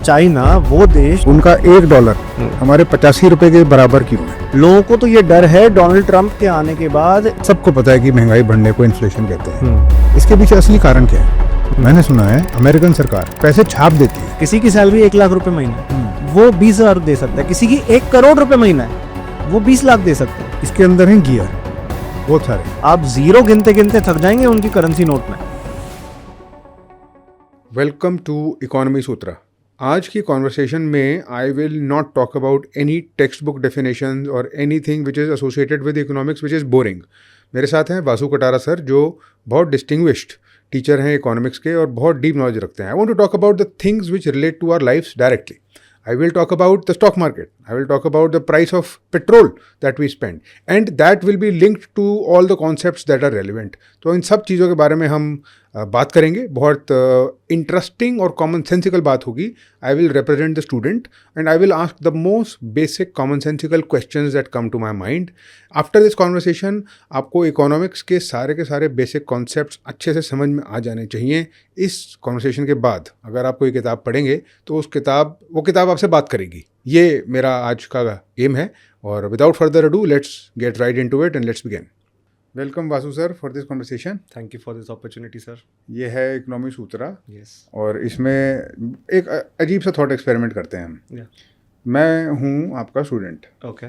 China वो देश, उनका $1 हमारे 85 रुपए के बराबर क्यों है? लोगों को तो ये डर है डोनाल्ड ट्रंप के आने के बाद। सबको पता है कि महंगाई बढ़ने को इन्फ्लेशन कहते हैं। इसके पीछे असली कारण क्या है? मैंने सुना है अमेरिकन सरकार पैसे छाप देती है। किसी की सैलरी 1 लाख रुपए महीना है, वो 20,000 दे सकता है। किसी की 1 करोड़ रुपए महीना है, वो 20 लाख दे सकते हैं। इसके अंदर है गियर बहुत सारे। आप जीरो गिनते गिनते थक जाएंगे उनकी करेंसी नोट में। Welcome to economy Sutra. आज की कॉन्वर्सेशन में I will not talk about any textbook definitions और anything which is associated with economics which is boring. मेरे साथ हैं वासु कटारा सर, जो बहुत डिस्टिंग्विश्ड टीचर हैं इकोनॉमिक्स के और बहुत डीप नॉलेज रखते हैं। I want to talk about the things which relate to our lifes directly. I will talk about the stock market. I will talk about the price of petrol that we spend. And that will be linked to all the concepts that are relevant. तो इन सब चीज़ों के बारे में हम बात करेंगे। बहुत इंटरेस्टिंग और कॉमन सेंसिकल बात होगी। I will represent the student and I will ask the most basic common sensical questions that come to my mind. After this conversation, आपको इकोनॉमिक्स के सारे बेसिक कॉन्सेप्ट्स अच्छे से समझ में आ जाने चाहिए। इस कॉन्वर्सेशन के बाद अगर आप कोई किताब पढ़ेंगे तो वो किताब आपसे बात करेगी। ये मेरा आज का एम है। और without further ado let's get right into it and let's begin. Welcome Vasu sir for this conversation. Thank you for this opportunity sir. ये है इकोनॉमी सूत्रा। यस। और इसमें एक अजीब सा थॉट एक्सपेरिमेंट करते हैं हम। Yeah. मैं हूँ आपका स्टूडेंट ओके।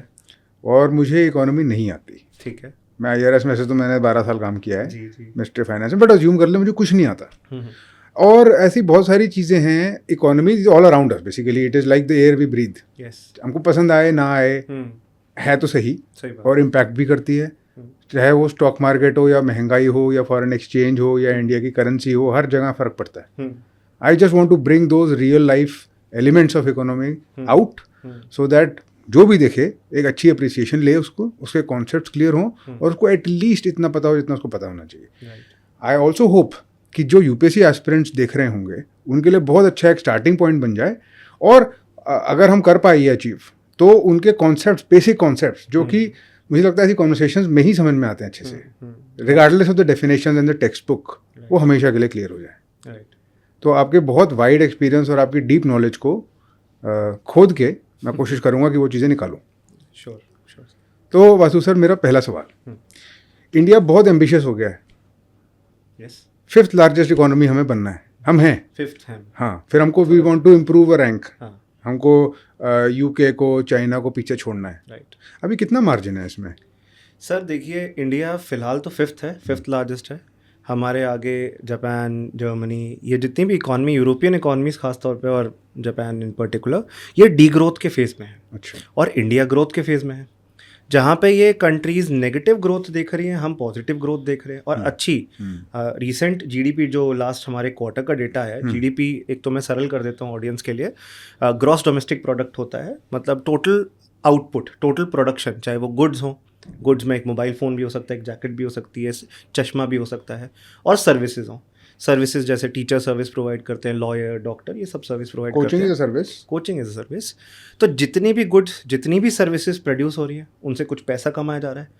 और मुझे इकोनॉमी नहीं आती। ठीक है। मैं IRS में से तो मैंने 12 साल काम किया है जी जी। मिनिस्ट्री फाइनेंस में, बट अज्यूम कर ले मुझे कुछ नहीं आता। और ऐसी बहुत सारी चीज़ें हैं। Economy is all around us basically. It is like the air we breathe. Yes. हमको पसंद आए ना आए है तो सही बात। और इम्पैक्ट भी करती है। चाहे वो स्टॉक मार्केट हो या महंगाई हो या फॉरेन एक्सचेंज हो या इंडिया की करेंसी हो, हर जगह फ़र्क पड़ता है। I just want to bring those real life elements of economy out so that जो भी देखे एक अच्छी अप्रिसिएशन ले उसको, उसके कॉन्सेप्ट्स क्लियर हों और उसको एटलीस्ट इतना पता हो जितना उसको पता होना चाहिए। आई ऑल्सो होप कि जो UPSC एस्पिरेंट्स देख रहे होंगे उनके लिए बहुत अच्छा एक स्टार्टिंग पॉइंट बन जाए। और अगर हम कर पाए ये अचीव तो उनके कॉन्सेप्ट्स, बेसिक कॉन्सेप्ट्स जो कि मुझे लगता है ऐसी कॉन्वर्सेशंस में ही समझ में आते हैं अच्छे से, regardless of the definitions and the text book, वो हमेशा के लिए क्लियर हो जाए। तो आपके बहुत वाइड एक्सपीरियंस और आपकी डीप नॉलेज को खोद के मैं कोशिश करूँगा कि वो चीज़ें निकालूँ। श्योर। तो वासु सर, मेरा पहला सवाल, इंडिया बहुत एम्बिशियस हो गया है। यस। 5th लार्जेस्ट इकोनॉमी हमें बनना है। हम हैं 5th हैं। हाँ। फिर हमको we want to improve a rank. हाँ। हमको UK को, चाइना को पीछे छोड़ना है। राइट। अभी कितना मार्जिन है इसमें? सर देखिए, इंडिया फिलहाल तो 5th है, 5th लार्जेस्ट है। हमारे आगे जापान, जर्मनी, ये जितनी भी इकॉनमी, यूरोपियन इकॉनमीज खासतौर पे और जापान इन पर्टिकुलर, ये डी ग्रोथ के फेज़ में है। अच्छा। और इंडिया ग्रोथ के फेज़ में है। जहाँ पे ये कंट्रीज नेगेटिव ग्रोथ देख रही हैं, हम पॉजिटिव ग्रोथ देख रहे हैं। और अच्छी रीसेंट GDP जो लास्ट हमारे क्वार्टर का डेटा है, GDP एक तो मैं सरल कर देता हूँ ऑडियंस के लिए, ग्रॉस डोमेस्टिक प्रोडक्ट होता है, मतलब टोटल आउटपुट, टोटल प्रोडक्शन, चाहे वो गुड्स हों, गुड्स में एक मोबाइल फ़ोन भी हो सकता है, एक जैकेट भी हो सकती है, चश्मा भी हो सकता है, और सर्विसेज हों। सर्विसेज जैसे टीचर सर्विस प्रोवाइड करते हैं, लॉयर, डॉक्टर, ये सब सर्विस प्रोवाइड करते हैं। Coaching is a service. Coaching is a service. तो जितनी भी गुड्स, जितनी भी सर्विसेज प्रोड्यूस हो रही है, उनसे कुछ पैसा कमाया जा रहा है।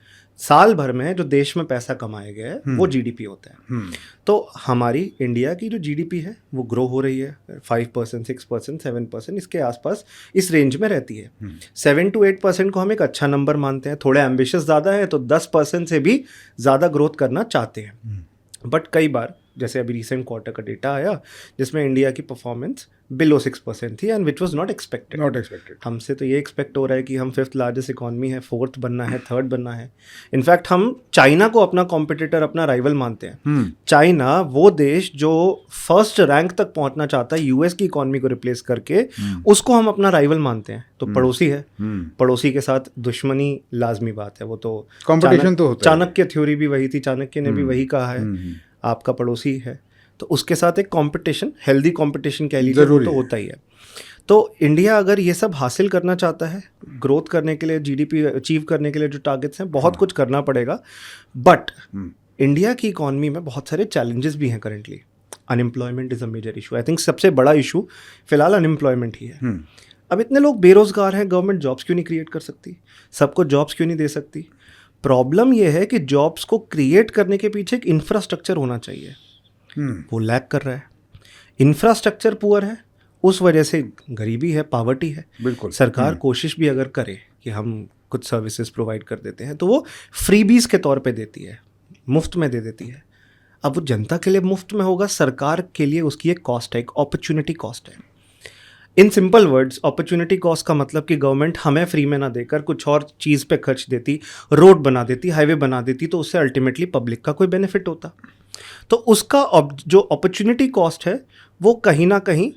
साल भर में जो देश में पैसा कमाया गया है वो GDP होता है। तो हमारी इंडिया की जो GDP है वो ग्रो हो रही है 5%, 6%, 7%, इसके आसपास, इस रेंज में रहती है। 7 to 8% को हम एक अच्छा नंबर मानते हैं। थोड़े एम्बिशियस ज़्यादा है तो 10% से भी ज़्यादा ग्रोथ करना चाहते हैं। बट कई बार, जैसे अभी रिसेंट क्वार्टर का डेटा आया जिसमें इंडिया की परफॉर्मेंस बिलो 6% थी, and which was not expected. हमसे तो ये एक्सपेक्ट हो रहा है कि हम 5th लार्जेस्ट इकॉनमी है, 4th बनना है, 3rd बनना है। इनफैक्ट हम चाइना को अपना कॉम्पिटिटर, अपना राइवल मानते हैं। चाइना वो देश जो 1st रैंक तक पहुंचना चाहता है US की इकॉनमी को रिप्लेस करके, उसको हम अपना राइवल मानते हैं। तो पड़ोसी है, पड़ोसी के साथ दुश्मनी लाजमी बात है। वो तो कॉम्पिटिशन तो होता है। चाणक्य थ्योरी भी वही थी, चाणक्य ने भी वही कहा है, आपका पड़ोसी है तो उसके साथ एक कंपटीशन, हेल्दी कंपटीशन कह लीजिए, तो होता ही है। तो इंडिया अगर ये सब हासिल करना चाहता है, ग्रोथ करने के लिए, GDP अचीव करने के लिए जो टारगेट्स हैं, बहुत कुछ करना पड़ेगा। बट इंडिया की इकॉनमी में बहुत सारे चैलेंजेस भी हैं currently. Unemployment is a major issue. I think सबसे बड़ा इशू फिलहाल अनएम्प्लॉयमेंट ही है। अब इतने लोग बेरोजगार हैं, गवर्नमेंट जॉब्स क्यों नहीं क्रिएट कर सकती? सबको जॉब्स क्यों नहीं दे सकती? प्रॉब्लम यह है कि जॉब्स को क्रिएट करने के पीछे एक इंफ्रास्ट्रक्चर होना चाहिए, वो लैक कर रहा है। इंफ्रास्ट्रक्चर पुअर है, उस वजह से गरीबी है, पावर्टी है। बिल्कुल। सरकार कोशिश भी अगर करे कि हम कुछ सर्विसेज प्रोवाइड कर देते हैं तो वो फ्रीबीज के तौर पे देती है, मुफ्त में दे देती है। अब वो जनता के लिए मुफ्त में होगा, सरकार के लिए उसकी एक कॉस्ट है, एक अपॉर्चुनिटी कॉस्ट है। In simple words, opportunity cost का मतलब कि गवर्नमेंट हमें फ्री में ना देकर कुछ और चीज़ पे खर्च देती, रोड बना देती, हाईवे बना देती, तो उससे अल्टीमेटली पब्लिक का कोई बेनिफिट होता। तो उसका जो अपॉर्चुनिटी कॉस्ट है वो कहीं ना कहीं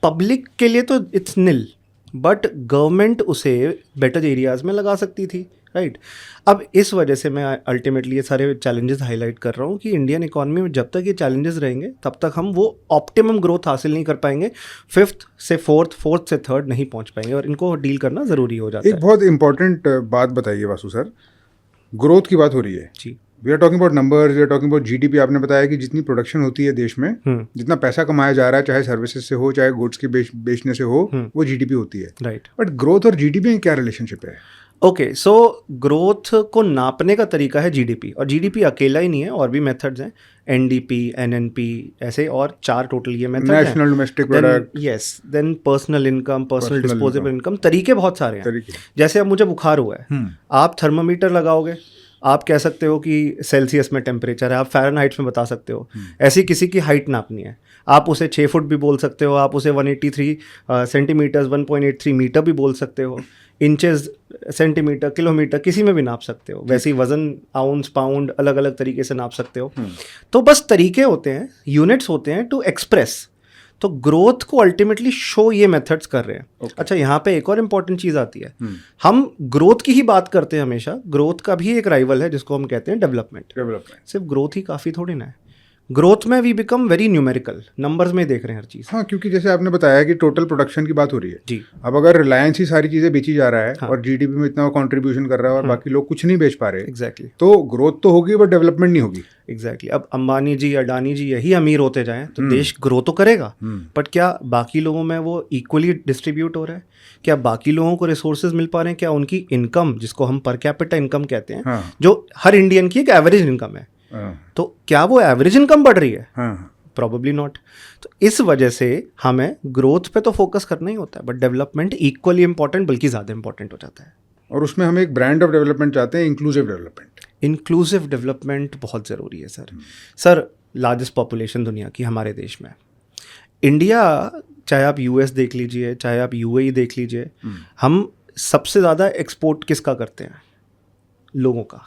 पब्लिक के लिए तो इट्स निल, बट गवर्नमेंट उसे बेटर एरियाज़ में लगा सकती थी, राइट। अब इस वजह से मैं अल्टीमेटली ये सारे चैलेंजेस हाईलाइट कर रहा हूँ कि इंडियन इकॉनमी में जब तक ये चैलेंजेस रहेंगे तब तक हम वो ऑप्टिमम ग्रोथ हासिल नहीं कर पाएंगे, 5th से 4th, 4th से 3rd नहीं पहुँच पाएंगे, और इनको डील करना ज़रूरी हो जाता है। एक बहुत इंपॉर्टेंट बात बताइए वासु सर, ग्रोथ की बात हो रही है जी। We are talking about numbers, we are talking about GDP. आपने बताया कि जितनी प्रोडक्शन होती है देश में, जितना पैसा कमाया जा रहा है, चाहे सर्विसेज से हो चाहे गुड्स के बेचने से हो, वो जीडीपी होती है, राइट। बट ग्रोथ और जीडीपी में क्या रिलेशनशिप है? ओके, सो ग्रोथ को नापने का तरीका है जीडीपी, और जीडीपी अकेला ही नहीं है, और भी मेथड्स हैं, एनडीपी, एनएनपी, ऐसे और 4 टोटल ये मेथड हैं। National domestic product, yes, then personal income, personal disposable income, तरीके बहुत सारे हैं। तरीके। जैसे अब मुझे बुखार हुआ है, आप थर्मामीटर लगाओगे, आप कह सकते हो कि सेल्सियस में टेम्परेचर है, आप फ़ारेनहाइट में बता सकते हो। ऐसी किसी की हाइट नापनी है, आप उसे 6 फुट भी बोल सकते हो, आप उसे 183 सेंटीमीटर्स, 1.83 मीटर भी बोल सकते हो, इंचेस, सेंटीमीटर, किलोमीटर, किसी में भी नाप सकते हो। वैसे ही वजन, आउंस, पाउंड, अलग अलग तरीके से नाप सकते हो। तो बस तरीके होते हैं, यूनिट्स होते हैं टू एक्सप्रेस। तो ग्रोथ को अल्टीमेटली शो ये मेथड्स कर रहे हैं। अच्छा, यहाँ पे एक और इम्पॉर्टेंट चीज़ आती है, हम ग्रोथ की ही बात करते हैं हमेशा, ग्रोथ का भी एक राइवल है जिसको हम कहते हैं डेवलपमेंट। सिर्फ ग्रोथ ही काफ़ी थोड़ी ना है, ग्रोथ में we become very numerical, numbers में देख रहे हैं हर चीज़। हाँ, क्योंकि जैसे आपने बताया कि टोटल प्रोडक्शन की बात हो रही है जी। अब अगर रिलायंस ही सारी चीज़ें बेची जा रहा है और जीडीपी में इतना कंट्रीब्यूशन कर रहा है और बाकी लोग कुछ नहीं बेच पा रहे, एग्जैक्टली, तो ग्रोथ तो होगी बट डेवलपमेंट नहीं होगी। एग्जैक्टली। अब अंबानी जी, अडानी जी यही अमीर होते जाएं तो देश ग्रो तो करेगा, बट क्या बाकी लोगों में वो इक्वली डिस्ट्रीब्यूट हो रहा है? क्या बाकी लोगों को रिसोर्सेज मिल पा रहे हैं? क्या उनकी इनकम, जिसको हम पर कैपिटा इनकम कहते हैं, जो हर इंडियन की एक एवरेज इनकम है, तो क्या वो एवरेज इनकम बढ़ रही है? Probably not. तो इस वजह से हमें ग्रोथ पे तो फोकस करना ही होता है, बट डेवलपमेंट इक्वली इंपॉर्टेंट, बल्कि ज़्यादा इंपॉर्टेंट हो जाता है। और उसमें हम एक ब्रांड ऑफ डेवलपमेंट चाहते हैं, इंक्लूसिव डेवलपमेंट। इंक्लूसिव डेवलपमेंट बहुत ज़रूरी है सर। सर, लार्जेस्ट पॉपुलेशन दुनिया की हमारे देश में, इंडिया, चाहे आप यूएस देख लीजिए, चाहे आप यूएई देख लीजिए, हम सबसे ज़्यादा एक्सपोर्ट किसका करते हैं? लोगों का।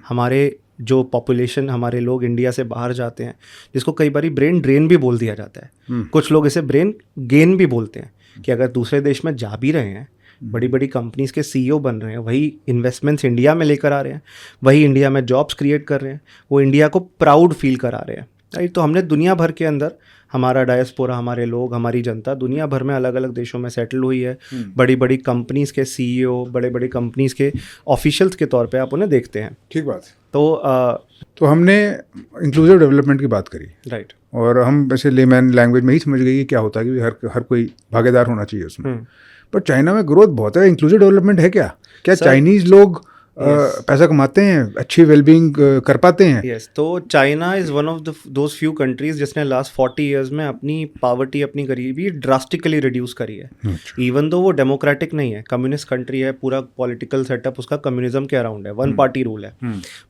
हमारे जो पॉपुलेशन, हमारे लोग इंडिया से बाहर जाते हैं, जिसको कई बार ब्रेन ड्रेन भी बोल दिया जाता है, कुछ लोग इसे ब्रेन गेन भी बोलते हैं, कि अगर दूसरे देश में जा भी रहे हैं, बड़ी बड़ी कंपनीज के सीईओ बन रहे हैं, वही इन्वेस्टमेंट्स इंडिया में लेकर आ रहे हैं, वही इंडिया में जॉब्स क्रिएट कर रहे हैं, वो इंडिया को प्राउड फील करा रहे हैं, राइट। तो हमने दुनिया भर के अंदर, हमारा डायस्पोरा, हमारे लोग, हमारी जनता दुनिया भर में अलग अलग देशों में सेटल हुई है। बड़ी बड़ी कंपनीज के सीईओ, बड़े बड़े कंपनीज के ऑफिशियल्स के तौर पे आप उन्हें देखते हैं। ठीक बात। तो हमने इंक्लूसिव डेवलपमेंट की बात करी, राइट, और हम वैसे लेमैन लैंग्वेज में ही समझ गए कि क्या होता है कि हर कोई भागीदार होना चाहिए उसमें। पर चाइना में ग्रोथ बहुत है, इंक्लूसिव डेवलपमेंट है क्या? क्या चाइनीज लोग पैसा कमाते हैं, अच्छी वेलबींग कर पाते हैं? यस, तो China is one of those few countries जिसने लास्ट 40 ईयर्स में अपनी पावर्टी, अपनी गरीबी ड्रास्टिकली रिड्यूस करी है। इवन दो वो डेमोक्रेटिक नहीं है, कम्युनिस्ट कंट्री है, पूरा पॉलिटिकल सेटअप उसका कम्युनिज्म के अराउंड है, 1 पार्टी रूल है,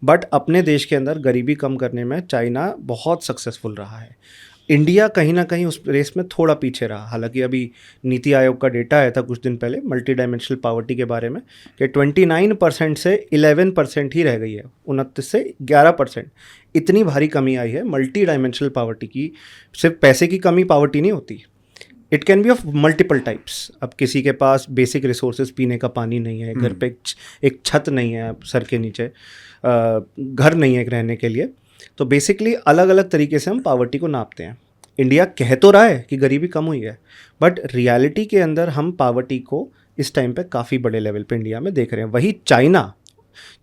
बट अपने देश के अंदर गरीबी कम करने में चाइना बहुत सक्सेसफुल रहा है। इंडिया कहीं ना कहीं उस रेस में थोड़ा पीछे रहा। हालांकि अभी नीति आयोग का डेटा आया था कुछ दिन पहले मल्टी डायमेंशनल पावर्टी के बारे में, कि 29% से 11% ही रह गई है, 29 से 11%। इतनी भारी कमी आई है मल्टी डायमेंशनल पावर्टी की। सिर्फ पैसे की कमी पावर्टी नहीं होती, it can be of multiple types. अब किसी के पास बेसिक रिसोर्सेज, पीने का पानी नहीं है, घर पे एक छत नहीं है सर के नीचे, घर नहीं है रहने के लिए, तो बेसिकली अलग अलग तरीके से हम पावर्टी को नापते हैं। इंडिया कह तो रहा है कि गरीबी कम हुई है, बट रियलिटी के अंदर हम पावर्टी को इस टाइम पे काफ़ी बड़े लेवल पे इंडिया में देख रहे हैं। वही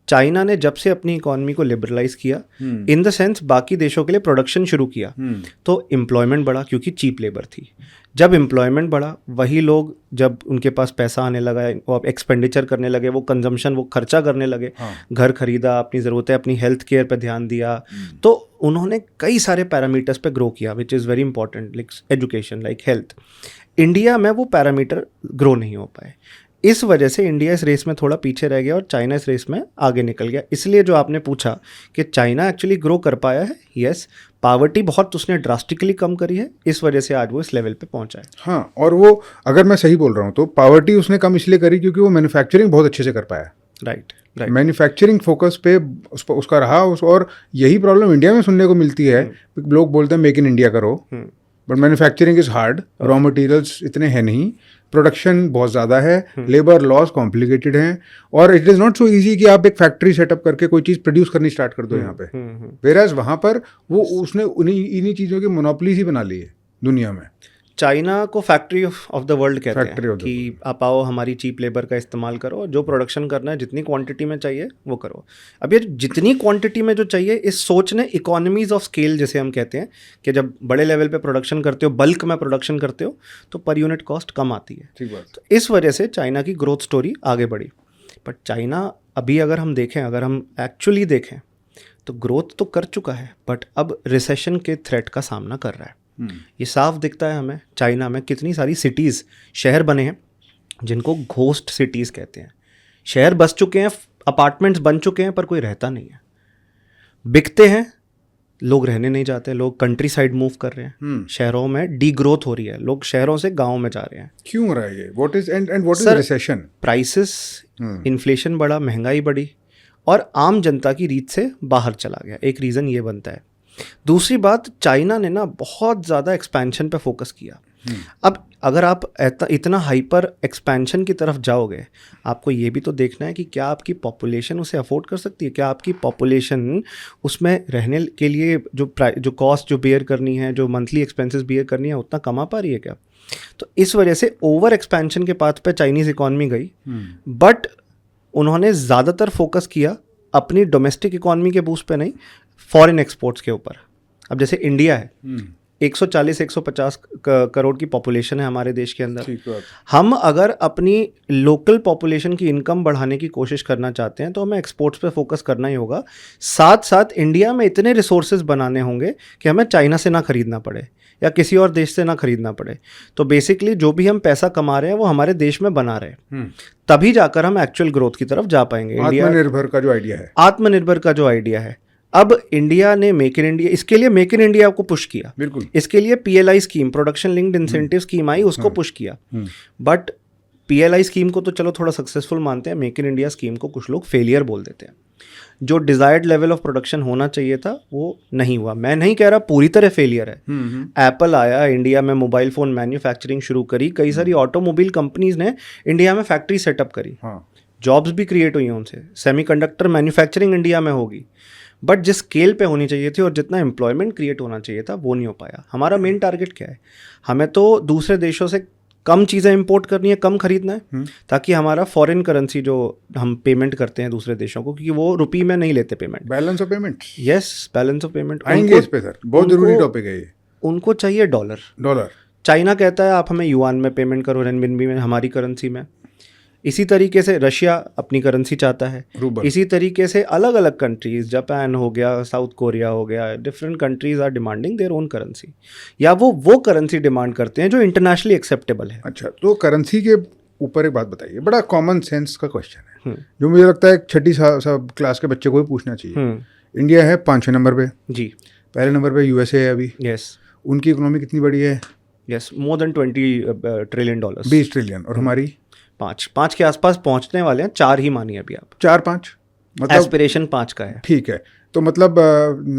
चाइना ने जब से अपनी इकोनॉमी को लिबरलाइज किया, इन द सेंस बाकी देशों के लिए प्रोडक्शन शुरू किया, तो एम्प्लॉयमेंट बढ़ा क्योंकि चीप लेबर थी। जब एम्प्लॉयमेंट बढ़ा, वही लोग जब उनके पास पैसा आने लगा, वो एक्सपेंडिचर करने लगे, वो कंजम्पशन, वो खर्चा करने लगे, घर खरीदा, अपनी ज़रूरतें, अपनी हेल्थ केयर पे ध्यान दिया, तो उन्होंने कई सारे पैरामीटर्स पे ग्रो किया, which is very important, like education, like health. India में वो पैरामीटर ग्रो नहीं हो पाए। इस वजह से इंडिया इस रेस में थोड़ा पीछे रह गया और चाइना इस रेस में आगे निकल गया। इसलिए जो आपने पूछा कि चाइना एक्चुअली ग्रो कर पाया है, यस, पावर्टी बहुत उसने ड्रास्टिकली कम करी है, इस वजह से आज वो इस लेवल पे पहुंचा है। हाँ, और वो अगर मैं सही बोल रहा हूँ तो पावर्टी उसने कम इसलिए करी क्योंकि वो मैन्युफैक्चरिंग बहुत अच्छे से कर पाया। राइट, मैन्युफैक्चरिंग फोकस पे उसका रहा और यही प्रॉब्लम इंडिया में सुनने को मिलती है। लोग बोलते हैं मेक इन इंडिया करो, but manufacturing is hard, raw materials इतने हैं नहीं, प्रोडक्शन बहुत ज़्यादा है, लेबर लॉस कॉम्प्लिकेटेड हैं, और it is not so easy कि आप एक फैक्ट्री सेटअप करके कोई चीज़ प्रोड्यूस करनी स्टार्ट कर दो यहाँ पे। वेराज वहाँ पर वो उसने इन्हीं चीज़ों की मोनोपोली ही बना ली है दुनिया में। चाइना को फैक्ट्री ऑफ द वर्ल्ड कहते हैं कि आप आओ, हमारी चीप लेबर का इस्तेमाल करो, जो प्रोडक्शन करना है जितनी क्वांटिटी में चाहिए वो करो। अब ये जितनी क्वांटिटी में जो चाहिए, इस सोच ने इकोनॉमीज ऑफ स्केल जिसे हम कहते हैं कि जब बड़े लेवल पे प्रोडक्शन करते हो, बल्क में प्रोडक्शन करते हो, तो पर यूनिट कॉस्ट कम आती है। ठीक बात। तो इस वजह से चाइना की ग्रोथ स्टोरी आगे बढ़ी। बट चाइना अभी अगर हम देखें, अगर हम एक्चुअली देखें तो ग्रोथ तो कर चुका है, बट अब रिसेशन के थ्रेट का सामना कर रहा है। ये साफ दिखता है हमें। चाइना में कितनी सारी सिटीज़, शहर बने हैं जिनको घोस्ट सिटीज़ कहते हैं। शहर बस चुके हैं, अपार्टमेंट्स बन चुके हैं, पर कोई रहता नहीं है। बिकते हैं, लोग रहने नहीं जाते, लोग कंट्री साइड मूव कर रहे हैं। शहरों में डी ग्रोथ हो रही है, लोग शहरों से गाँव में जा रहे हैं। क्यों हो रहा है ये? What is and what is recession? Prices, inflation बढ़ा, महंगाई बढ़ी, और आम जनता की रीत से बाहर चला गया। एक रीज़न ये बनता है। दूसरी बात, चाइना ने ना बहुत ज़्यादा एक्सपेंशन पे फोकस किया। अब अगर आप इतना हाइपर एक्सपेंशन की तरफ जाओगे, आपको ये भी तो देखना है कि क्या आपकी पॉपुलेशन उसे अफोर्ड कर सकती है, क्या आपकी पॉपुलेशन उसमें रहने के लिए जो कॉस्ट जो बेयर करनी है, जो मंथली एक्सपेंसेस बेयर करनी है, उतना कमा पा रही है क्या? तो इस वजह से ओवर एक्सपेंशन के पाथ पे चाइनीज़ इकॉनमी गई। बट उन्होंने ज़्यादातर फोकस किया अपनी डोमेस्टिक इकॉनमी के बूस्ट पे नहीं, फॉरेन एक्सपोर्ट्स के ऊपर। अब जैसे इंडिया है, 140-150 करोड़ की पॉपुलेशन है हमारे देश के अंदर। हम अगर अपनी लोकल पॉपुलेशन की इनकम बढ़ाने की कोशिश करना चाहते हैं तो हमें एक्सपोर्ट्स पे फोकस करना ही होगा। साथ साथ इंडिया में इतने रिसोर्सेज बनाने होंगे कि हमें चाइना से ना खरीदना पड़े या किसी और देश से ना खरीदना पड़े। तो बेसिकली जो भी हम पैसा कमा रहे हैं वो हमारे देश में बना रहे हैं, तभी जाकर हम एक्चुअल ग्रोथ की तरफ जा पाएंगे। आत्मनिर्भर का जो आइडिया है, आत्मनिर्भर का जो आइडिया है। अब इंडिया ने मेक इन इंडिया, इसके लिए मेक इन इंडिया को पुश किया, बिल्कुल। इसके लिए PLI scheme, production linked incentive scheme आई, उसको पुश किया। बट PLI स्कीम को तो चलो थोड़ा सक्सेसफुल मानते हैं, मेक इन इंडिया स्कीम को कुछ लोग फेलियर बोल देते हैं। जो डिजायर्ड लेवल ऑफ प्रोडक्शन होना चाहिए था वो नहीं हुआ। मैं नहीं कह रहा पूरी तरह फेलियर है। एप्पल आया, इंडिया में मोबाइल फ़ोन मैन्युफैक्चरिंग शुरू करी, कई सारी ऑटोमोबाइल कंपनीज ने इंडिया में फैक्ट्री सेटअप करी, जॉब्स भी क्रिएट हुई हैं उनसे, सेमीकंडक्टर मैन्युफैक्चरिंग इंडिया में होगी। बट जिस स्केल पे होनी चाहिए थी और जितना एम्प्लॉयमेंट क्रिएट होना चाहिए था वो नहीं हो पाया। हमारा मेन टारगेट क्या है? हमें तो दूसरे देशों से कम चीज़ें इंपोर्ट करनी है, कम खरीदना है, ताकि हमारा फॉरेन करेंसी जो हम पेमेंट करते हैं दूसरे देशों को, क्योंकि वो रुपये में नहीं लेते payment. Balance of payment, yes, balance of payment आएंगे इस पे सर, बहुत जरूरी टॉपिक है ये। उनको चाहिए डॉलर। चाइना कहता है आप हमें युआन में पेमेंट करो, रेनमिनबी में, हमारी करेंसी में। इसी तरीके से रशिया अपनी करेंसी चाहता है। इसी तरीके से अलग अलग कंट्रीज, जापान हो गया, साउथ कोरिया हो गया, different countries are demanding their own currency, या वो करेंसी डिमांड करते हैं जो इंटरनेशनली एक्सेप्टेबल है। अच्छा, तो करेंसी के ऊपर एक बात बताइए, बड़ा कॉमन सेंस का क्वेश्चन है जो मुझे लगता है छठी क्लास के बच्चे को भी पूछना चाहिए। इंडिया है 5वें नंबर पे जी, पहले नंबर पे USA है अभी। यस, उनकी इकोनॉमी कितनी बड़ी है? Yes, more than $20 trillion. 20 trillion. और हमारी 5 के आसपास पहुंचने वाले हैं, 4 ही मानिए अभी आप। 4-5 मतलब एस्पिरेशन 5 का है। ठीक है, तो मतलब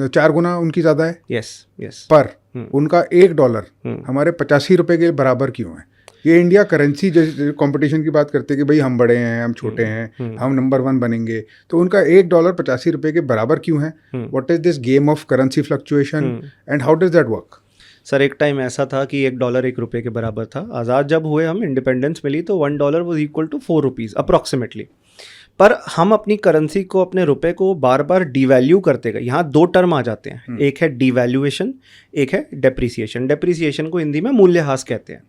4 गुना उनकी ज़्यादा है। यस। पर उनका $1 हमारे 85 रुपये के बराबर क्यों है? ये इंडिया करेंसी जैसे कंपटीशन की बात करते हैं कि भाई हम बड़े हैं, हम छोटे हैं, हम नंबर 1 बनेंगे, तो उनका $1 85 रुपये के बराबर क्यों है? What is this game of currency fluctuation and how does that work? Sir, एक टाइम ऐसा था कि $1 1 रुपये के बराबर था। आज़ाद जब हुए हम, इंडिपेंडेंस मिली, तो $1 was equal to 4 rupees approximately. पर हम अपनी करेंसी को, अपने रुपए को बार बार डिवैल्यू करते गए। यहाँ दो टर्म आ जाते हैं, एक है डिवैल्यूएशन, एक है डेप्रिसिएशन। डेप्रिसिएशन को हिंदी में मूल्यह्रास कहते हैं।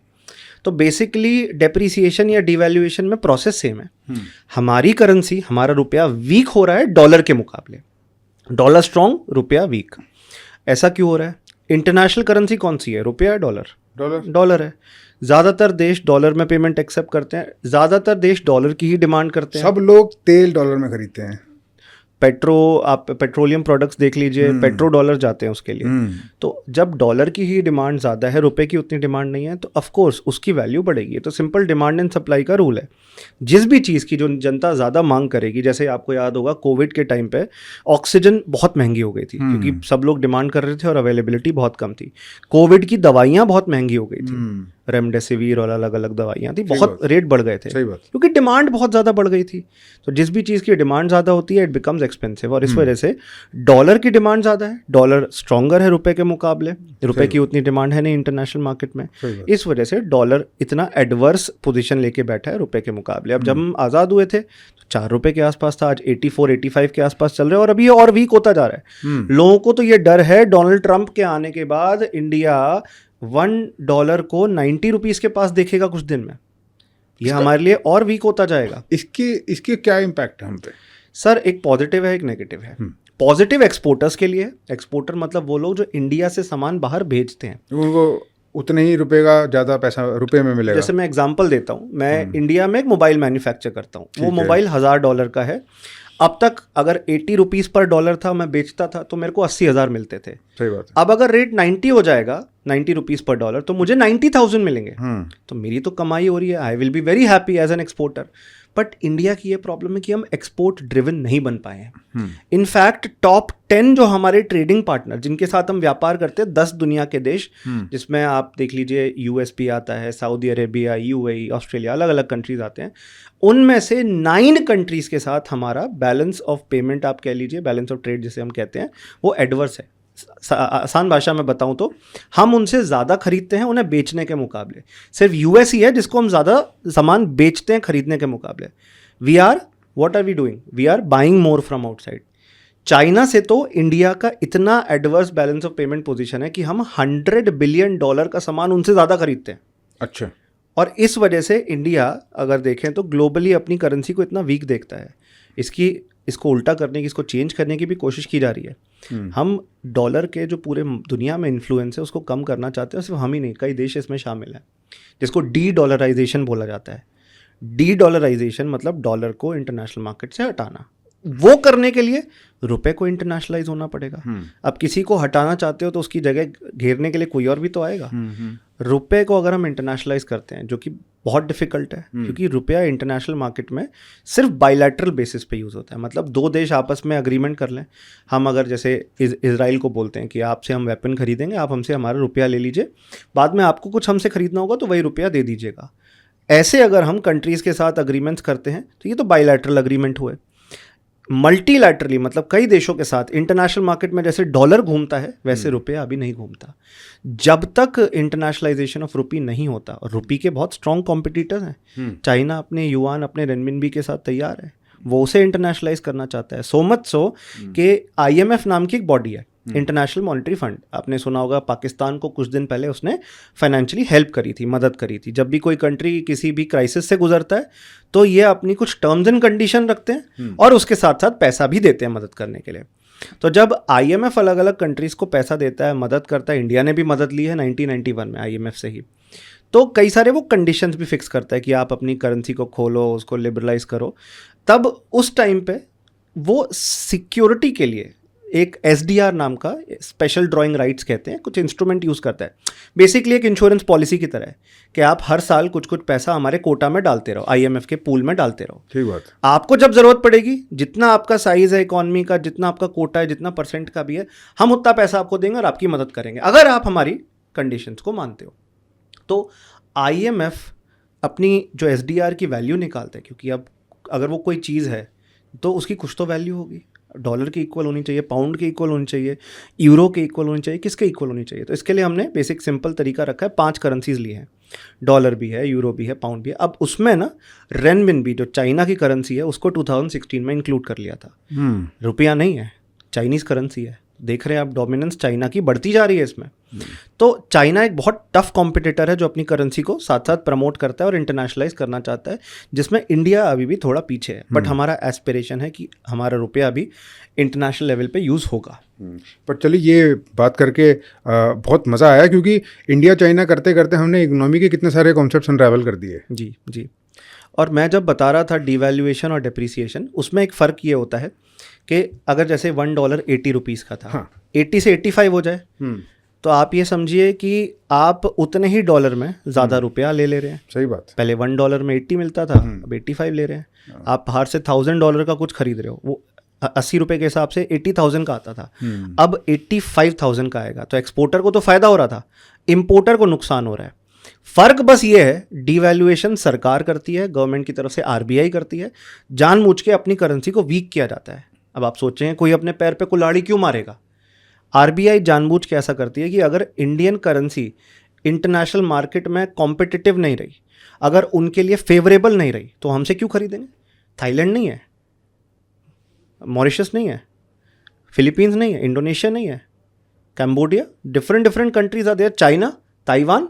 तो बेसिकली डेप्रिसिएशन या डिवैल्यूएशन में प्रोसेस सेम है। हमारी करेंसी, हमारा रुपया वीक हो रहा है डॉलर के मुकाबले, डॉलर स्ट्रॉन्ग, रुपया वीक। ऐसा क्यों हो रहा है? इंटरनेशनल करेंसी कौन सी है, रुपया है डॉलर? डॉलर है। ज़्यादातर देश डॉलर में पेमेंट एक्सेप्ट करते हैं, ज़्यादातर देश डॉलर की ही डिमांड करते हैं। सब लोग तेल डॉलर में खरीदते हैं। आप पेट्रोलियम प्रोडक्ट्स देख लीजिए, पेट्रो डॉलर जाते हैं उसके लिए। तो जब डॉलर की ही डिमांड ज़्यादा है, रुपए की उतनी डिमांड नहीं है, तो ऑफ कोर्स उसकी वैल्यू बढ़ेगी। तो सिंपल डिमांड एंड सप्लाई का रूल है। जिस भी चीज़ की जो जनता ज़्यादा मांग करेगी, जैसे आपको याद होगा कोविड के टाइम पे ऑक्सीजन बहुत महंगी हो गई थी, क्योंकि सब लोग डिमांड कर रहे थे और अवेलेबिलिटी बहुत कम थी। कोविड की दवाइयाँ बहुत महंगी हो गई थी, रेमडेसिविर और अलग अलग दवाइयाँ थी, बहुत रेट बढ़ गए थे क्योंकि डिमांड बहुत ज़्यादा बढ़ गई थी। तो जिस भी चीज़ की डिमांड ज़्यादा होती है, इट बिकम्स एक्सपेंसिव। और इस वजह से डॉलर की डिमांड ज़्यादा है, डॉलर स्ट्रॉन्गर है रुपए के मुकाबले, रुपए की उतनी डिमांड है नहीं इंटरनेशनल मार्केट में। इस वजह से डॉलर इतना एडवर्स पोजीशन लेके बैठा है रुपए के मुकाबले। अब जब हम आज़ाद हुए थे तो 4 रुपए के आसपास था, आज 84-85 के आसपास चल रहा है और अभी और वीक होता जा रहा है। लोगों को तो ये डर है डोनाल्ड ट्रंप के आने के बाद इंडिया $1 को 90 रुपीज़ के पास देखेगा कुछ दिन में। ये हमारे लिए और वीक होता जाएगा। इसके क्या इम्पैक्ट है हम पे? सर, एक पॉजिटिव है, एक नेगेटिव है। पॉजिटिव एक्सपोर्टर्स के लिए, एक्सपोर्टर मतलब वो लोग जो इंडिया से सामान बाहर भेजते हैं, उनको उतने ही रुपए का ज़्यादा पैसा रुपए में मिलेगा। जैसे मैं एग्जांपल देता हूँ, मैं इंडिया में एक मोबाइल मैन्युफैक्चर करता हूँ, वो मोबाइल $1000 का है। अब तक अगर 80 रुपीज़ पर डॉलर था, मैं बेचता था तो मेरे को 80,000 मिलते थे। सही बात है। अब अगर रेट 90 हो जाएगा, 90 रुपीज़ पर डॉलर, तो मुझे 90,000 मिलेंगे। तो मेरी तो कमाई हो रही है, I will be very happy as an exporter. But India की ये प्रॉब्लम है कि हम एक्सपोर्ट ड्रिवन नहीं बन पाए हैं। इनफैक्ट टॉप 10 जो हमारे ट्रेडिंग पार्टनर जिनके साथ हम व्यापार करते हैं, 10 दुनिया के देश, जिसमें आप देख लीजिए यूएस भी आता है, सऊदी अरेबिया, यूएई, ऑस्ट्रेलिया, अलग अलग कंट्रीज आते हैं। उनमें से 9 कंट्रीज के साथ हमारा बैलेंस ऑफ पेमेंट, आप कह लीजिए बैलेंस ऑफ ट्रेड जिसे हम कहते हैं, वो एडवर्स है। आसान भाषा में बताऊं तो हम उनसे ज़्यादा खरीदते हैं उन्हें बेचने के मुकाबले। सिर्फ यूएस ही है जिसको हम ज़्यादा सामान बेचते हैं खरीदने के मुकाबले। What are we doing? We are buying more from outside. China से तो इंडिया का इतना adverse balance of payment position है कि हम $100 बिलियन का सामान उनसे ज़्यादा खरीदते हैं। अच्छा। और इस वजह से इंडिया अगर देखें तो ग्लोबली अपनी करेंसी को इतना वीक देखता है। इसको उल्टा करने की, इसको चेंज करने की भी कोशिश की जा रही है। हम डॉलर के जो पूरे दुनिया में इन्फ्लुएंस है उसको कम करना चाहते हैं। सिर्फ हम ही नहीं, कई देश इसमें शामिल हैं, जिसको डी-डॉलराइजेशन बोला जाता है। डी-डॉलराइजेशन मतलब डॉलर को इंटरनेशनल मार्केट से हटाना। वो करने के लिए रुपए को इंटरनेशनलाइज होना पड़ेगा। अब किसी को हटाना चाहते हो तो उसकी जगह घेरने के लिए कोई और भी तो आएगा। रुपए को अगर हम इंटरनेशनलाइज करते हैं, जो कि बहुत डिफिकल्ट है, क्योंकि रुपया इंटरनेशनल मार्केट में सिर्फ बायलैटरल बेसिस पे यूज़ होता है। मतलब 2 देश आपस में अग्रीमेंट कर लें। हम अगर जैसे इजराइल को बोलते हैं कि आपसे हम वेपन खरीदेंगे, आप हमसे हमारा रुपया ले लीजिए, बाद में आपको कुछ हमसे खरीदना होगा तो वही रुपया दे दीजिएगा। ऐसे अगर हम कंट्रीज़ के साथ अग्रीमेंट्स करते हैं तो ये तो बायलैटरल अग्रीमेंट हुए। मल्टीलैटरली मतलब कई देशों के साथ इंटरनेशनल मार्केट में जैसे डॉलर घूमता है वैसे रुपया अभी नहीं घूमता। जब तक इंटरनेशनलाइजेशन ऑफ रुपी नहीं होता, और रुपी के बहुत स्ट्रॉन्ग कॉम्पिटिटर हैं, चाइना अपने युआन, अपने रेनमिनबी के साथ तैयार है, वो उसे इंटरनेशनलाइज करना चाहता है। सो मच सो कि IMF नाम की एक बॉडी है, इंटरनेशनल मॉनेटरी फंड, आपने सुना होगा, पाकिस्तान को कुछ दिन पहले उसने फाइनेंशियली हेल्प करी थी, मदद करी थी। जब भी कोई कंट्री किसी भी क्राइसिस से गुजरता है तो ये अपनी कुछ टर्म्स एंड कंडीशन रखते हैं और उसके साथ साथ पैसा भी देते हैं मदद करने के लिए। तो जब IMF अलग अलग कंट्रीज़ को पैसा देता है, मदद करता है, इंडिया ने भी मदद ली है 1991 में IMF से ही, तो कई सारे वो कंडीशंस भी फिक्स करता है कि आप अपनी करेंसी को खोलो, उसको लिबरलाइज करो। तब उस टाइम पे वो सिक्योरिटी के लिए एक SDR नाम का, स्पेशल ड्राइंग राइट्स कहते हैं, कुछ इंस्ट्रूमेंट यूज़ करता है। बेसिकली एक इंश्योरेंस पॉलिसी की तरह है कि आप हर साल कुछ कुछ पैसा हमारे कोटा में डालते रहो, IMF के पूल में डालते रहो। ठीक बात। आपको जब ज़रूरत पड़ेगी, जितना आपका साइज़ है इकॉनमी का, जितना आपका कोटा है, जितना % का भी है, हम उतना पैसा आपको देंगे और आपकी मदद करेंगे अगर आप हमारी कंडीशंस को मानते हो। तो IMF अपनी जो SDR की वैल्यू निकालता है, क्योंकि अब अगर वो कोई चीज़ है तो उसकी कुछ तो वैल्यू होगी, डॉलर के इक्वल होनी चाहिए, पाउंड के इक्वल होनी चाहिए, यूरो के इक्वल होनी चाहिए, किसके इक्वल होनी चाहिए। तो इसके लिए हमने बेसिक सिंपल तरीका रखा है, 5 करेंसीज ली हैं। डॉलर भी है, यूरो भी है, पाउंड भी है। अब उसमें ना रेनमिनबी जो चाइना की करेंसी है उसको 2016 में इंक्लूड कर लिया था। रुपया नहीं है, चाइनीज़ करेंसी है। देख रहे हैं आप डोमिनेंस चाइना की बढ़ती जा रही है इसमें। तो चाइना एक बहुत टफ कॉम्पिटिटर है जो अपनी करेंसी को साथ साथ प्रमोट करता है और इंटरनेशनलाइज करना चाहता है, जिसमें इंडिया अभी भी थोड़ा पीछे है। बट हमारा एस्पिरेशन है कि हमारा रुपया भी इंटरनेशनल लेवल पे यूज़ होगा। पर चलिए ये बात करके बहुत मज़ा आया, क्योंकि इंडिया चाइना करते करते हमने इकोनॉमी के कितने सारे कॉन्सेप्ट्स अनरावल कर दिए। जी जी। और मैं जब बता रहा था डिवैल्यूएशन और डेप्रिसिएशन, उसमें एक फ़र्क ये होता है कि अगर जैसे $1 80 रुपीज़ का था, हाँ। 80 से 85 हो जाए तो आप ये समझिए कि आप उतने ही डॉलर में ज़्यादा रुपया ले रहे हैं। सही बात। पहले $1 में 80 मिलता था, अब 85 ले रहे हैं। आप बाहर से $1000 का कुछ खरीद रहे हो, वो 80 रुपये के हिसाब से 80,000 का आता था, अब 85,000 का आएगा। तो एक्सपोर्टर को तो फ़ायदा हो रहा था, इम्पोर्टर को नुकसान हो रहा है। फ़र्क बस ये है, डिवैल्यूएशन सरकार करती है, गवर्नमेंट की तरफ से आरबीआई करती है, जानबूझ के अपनी करेंसी को वीक किया जाता है। अब आप सोचें कोई अपने पैर पे कुल्हाड़ी क्यों मारेगा? आरबीआई जानबूझ के ऐसा करती है कि अगर इंडियन करेंसी इंटरनेशनल मार्केट में कॉम्पिटिटिव नहीं रही, अगर उनके लिए फेवरेबल नहीं रही, तो हमसे क्यों खरीदेंगे? थाईलैंड नहीं है, मॉरिशस नहीं है, फिलीपींस नहीं है, इंडोनेशिया नहीं है, Cambodia, different countries are there, China, Taiwan,